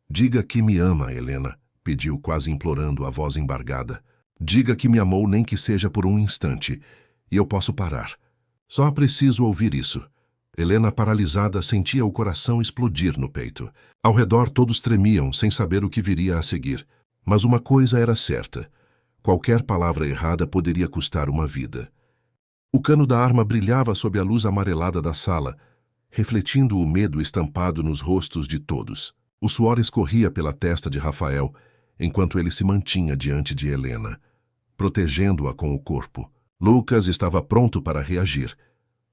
Diga que me ama, Helena, pediu quase implorando, a voz embargada. Diga que me amou, nem que seja por um instante, e eu posso parar. Só preciso ouvir isso. Helena, paralisada, sentia o coração explodir no peito. Ao redor todos tremiam, sem saber o que viria a seguir. Mas uma coisa era certa. Qualquer palavra errada poderia custar uma vida. O cano da arma brilhava sob a luz amarelada da sala, refletindo o medo estampado nos rostos de todos. O suor escorria pela testa de Rafael, enquanto ele se mantinha diante de Helena, protegendo-a com o corpo. Lucas estava pronto para reagir,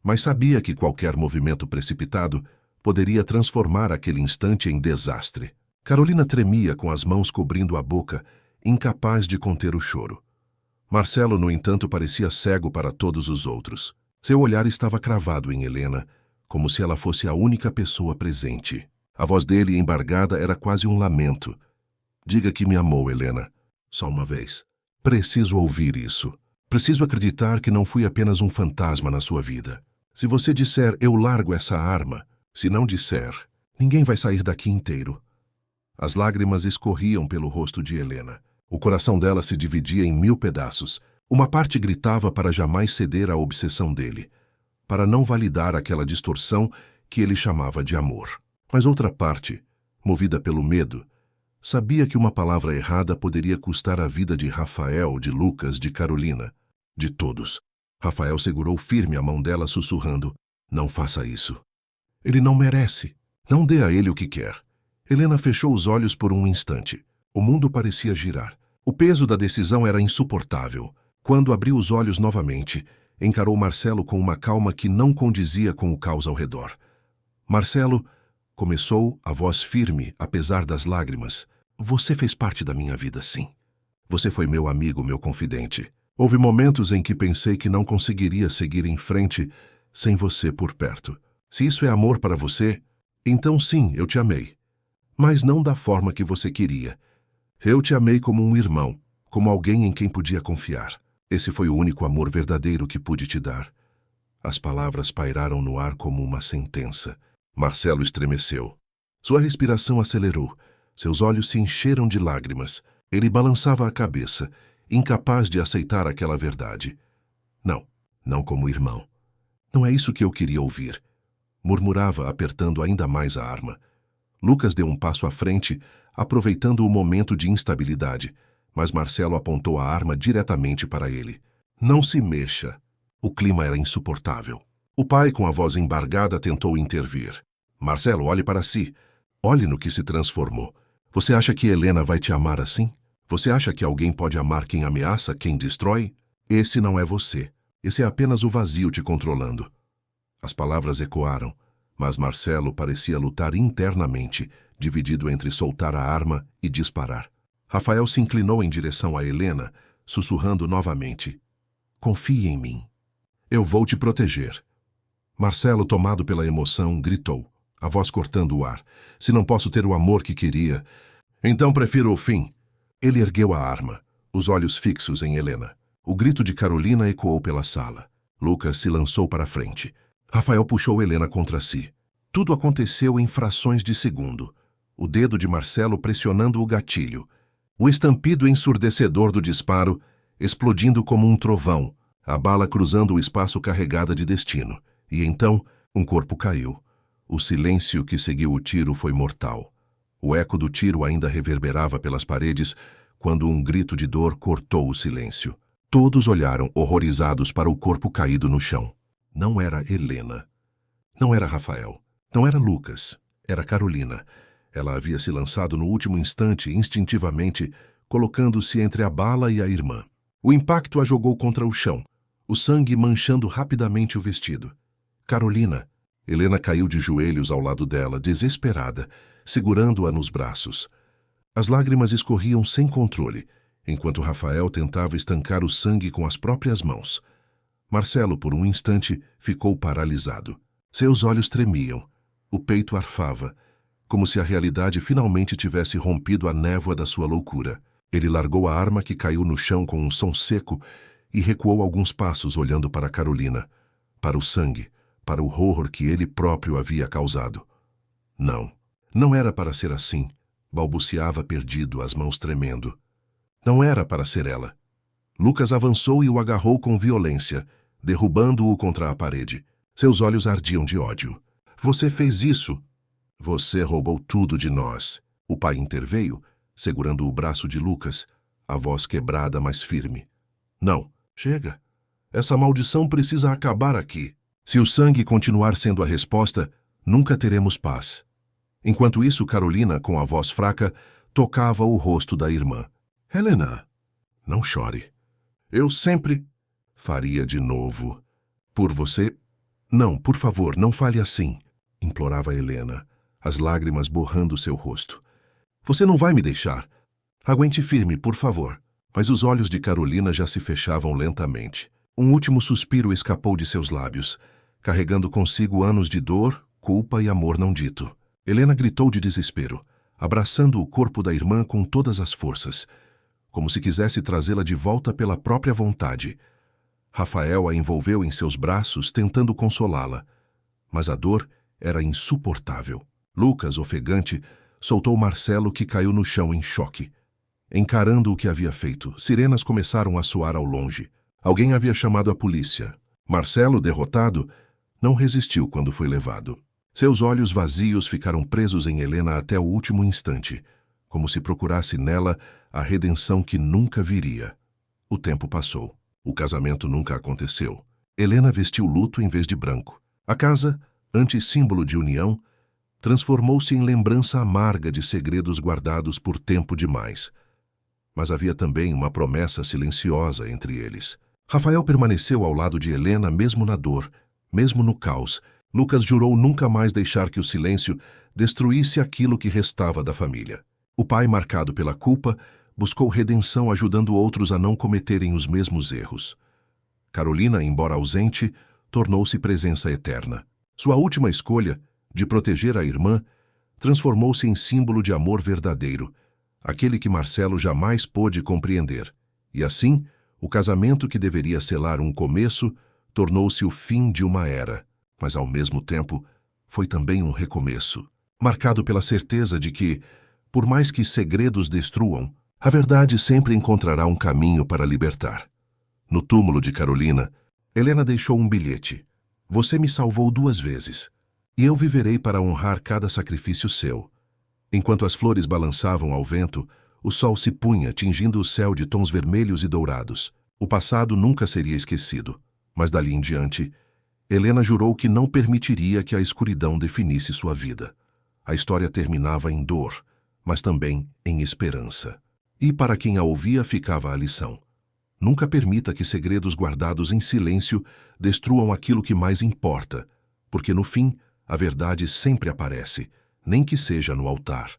mas sabia que qualquer movimento precipitado poderia transformar aquele instante em desastre. Carolina tremia com as mãos cobrindo a boca, incapaz de conter o choro. Marcelo, no entanto, parecia cego para todos os outros. Seu olhar estava cravado em Helena, como se ela fosse a única pessoa presente. A voz dele, embargada, era quase um lamento. Diga que me amou, Helena. Só uma vez. Preciso ouvir isso. Preciso acreditar que não fui apenas um fantasma na sua vida. Se você disser, eu largo essa arma. Se não disser, ninguém vai sair daqui inteiro. As lágrimas escorriam pelo rosto de Helena. O coração dela se dividia em 1000 pedaços. Uma parte gritava para jamais ceder à obsessão dele, para não validar aquela distorção que ele chamava de amor. Mas outra parte, movida pelo medo, sabia que uma palavra errada poderia custar a vida de Rafael, de Lucas, de Carolina, de todos. Rafael segurou firme a mão dela, sussurrando, não faça isso. Ele não merece. Não dê a ele o que quer. Helena fechou os olhos por um instante. O mundo parecia girar. O peso da decisão era insuportável. Quando abriu os olhos novamente, encarou Marcelo com uma calma que não condizia com o caos ao redor. Marcelo, começou, a voz firme, apesar das lágrimas. Você fez parte da minha vida, sim. Você foi meu amigo, meu confidente. Houve momentos em que pensei que não conseguiria seguir em frente sem você por perto. Se isso é amor para você, então sim, eu te amei. Mas não da forma que você queria. Eu te amei como um irmão, como alguém em quem podia confiar. Esse foi o único amor verdadeiro que pude te dar. As palavras pairaram no ar como uma sentença. Marcelo estremeceu. Sua respiração acelerou. Seus olhos se encheram de lágrimas. Ele balançava a cabeça, incapaz de aceitar aquela verdade. Não, não como irmão. Não é isso que eu queria ouvir. Murmurava, apertando ainda mais a arma. Lucas deu um passo à frente, aproveitando o momento de instabilidade, mas Marcelo apontou a arma diretamente para ele. Não se mexa. O clima era insuportável. O pai, com a voz embargada, tentou intervir. Marcelo, olhe para si. Olhe no que se transformou. Você acha que Helena vai te amar assim? Você acha que alguém pode amar quem ameaça, quem destrói? Esse não é você. Esse é apenas o vazio te controlando. As palavras ecoaram, mas Marcelo parecia lutar internamente, dividido entre soltar a arma e disparar. Rafael se inclinou em direção a Helena, sussurrando novamente. Confie em mim. Eu vou te proteger. Marcelo, tomado pela emoção, gritou, a voz cortando o ar. Se não posso ter o amor que queria, então prefiro o fim. Ele ergueu a arma, os olhos fixos em Helena. O grito de Carolina ecoou pela sala. Lucas se lançou para a frente. Rafael puxou Helena contra si. Tudo aconteceu em frações de segundo. O dedo de Marcelo pressionando o gatilho. O estampido ensurdecedor do disparo, explodindo como um trovão, a bala cruzando o espaço carregada de destino. E então, um corpo caiu. O silêncio que seguiu o tiro foi mortal. O eco do tiro ainda reverberava pelas paredes quando um grito de dor cortou o silêncio. Todos olharam horrorizados para o corpo caído no chão. Não era Helena. Não era Rafael. Não era Lucas. Era Carolina. Ela havia se lançado no último instante, instintivamente, colocando-se entre a bala e a irmã. O impacto a jogou contra o chão, o sangue manchando rapidamente o vestido. Carolina, Helena caiu de joelhos ao lado dela, desesperada, segurando-a nos braços. As lágrimas escorriam sem controle, enquanto Rafael tentava estancar o sangue com as próprias mãos. Marcelo, por um instante, ficou paralisado. Seus olhos tremiam, o peito arfava, como se a realidade finalmente tivesse rompido a névoa da sua loucura. Ele largou a arma que caiu no chão com um som seco e recuou alguns passos olhando para Carolina, para o sangue, para o horror que ele próprio havia causado. Não era para ser assim, balbuciava perdido, as mãos tremendo. Não era para ser ela. Lucas avançou e o agarrou com violência, derrubando-o contra a parede. Seus olhos ardiam de ódio. Você fez isso! Você roubou tudo de nós. O pai interveio, segurando o braço de Lucas, a voz quebrada, mas firme. Não, chega. Essa maldição precisa acabar aqui. Se o sangue continuar sendo a resposta, nunca teremos paz. Enquanto isso, Carolina, com a voz fraca, tocava o rosto da irmã. Helena, não chore. Eu sempre faria de novo. Por você? Não, por favor, não fale assim, implorava Helena, as lágrimas borrando seu rosto. Você não vai me deixar. Aguente firme, por favor. Mas os olhos de Carolina já se fechavam lentamente. Um último suspiro escapou de seus lábios, carregando consigo anos de dor, culpa e amor não dito. Helena gritou de desespero, abraçando o corpo da irmã com todas as forças, como se quisesse trazê-la de volta pela própria vontade. Rafael a envolveu em seus braços, tentando consolá-la, mas a dor era insuportável. Lucas, ofegante, soltou Marcelo, que caiu no chão em choque. Encarando o que havia feito, sirenas começaram a soar ao longe. Alguém havia chamado a polícia. Marcelo, derrotado, não resistiu quando foi levado. Seus olhos vazios ficaram presos em Helena até o último instante, como se procurasse nela a redenção que nunca viria. O tempo passou. O casamento nunca aconteceu. Helena vestiu luto em vez de branco. A casa, antes símbolo de união, transformou-se em lembrança amarga de segredos guardados por tempo demais. Mas havia também uma promessa silenciosa entre eles. Rafael permaneceu ao lado de Helena mesmo na dor, mesmo no caos. Lucas jurou nunca mais deixar que o silêncio destruísse aquilo que restava da família. O pai, marcado pela culpa, buscou redenção ajudando outros a não cometerem os mesmos erros. Carolina, embora ausente, tornou-se presença eterna. Sua última escolha, de proteger a irmã, transformou-se em símbolo de amor verdadeiro, aquele que Marcelo jamais pôde compreender. E assim, o casamento que deveria selar um começo tornou-se o fim de uma era, mas ao mesmo tempo foi também um recomeço, marcado pela certeza de que, por mais que segredos destruam, a verdade sempre encontrará um caminho para libertar. No túmulo de Carolina, Helena deixou um bilhete. Você me salvou 2 vezes, e eu viverei para honrar cada sacrifício seu. Enquanto as flores balançavam ao vento, o sol se punha, tingindo o céu de tons vermelhos e dourados. O passado nunca seria esquecido, mas dali em diante, Helena jurou que não permitiria que a escuridão definisse sua vida. A história terminava em dor, mas também em esperança. E para quem a ouvia ficava a lição. Nunca permita que segredos guardados em silêncio destruam aquilo que mais importa, porque no fim, a verdade sempre aparece, nem que seja no altar.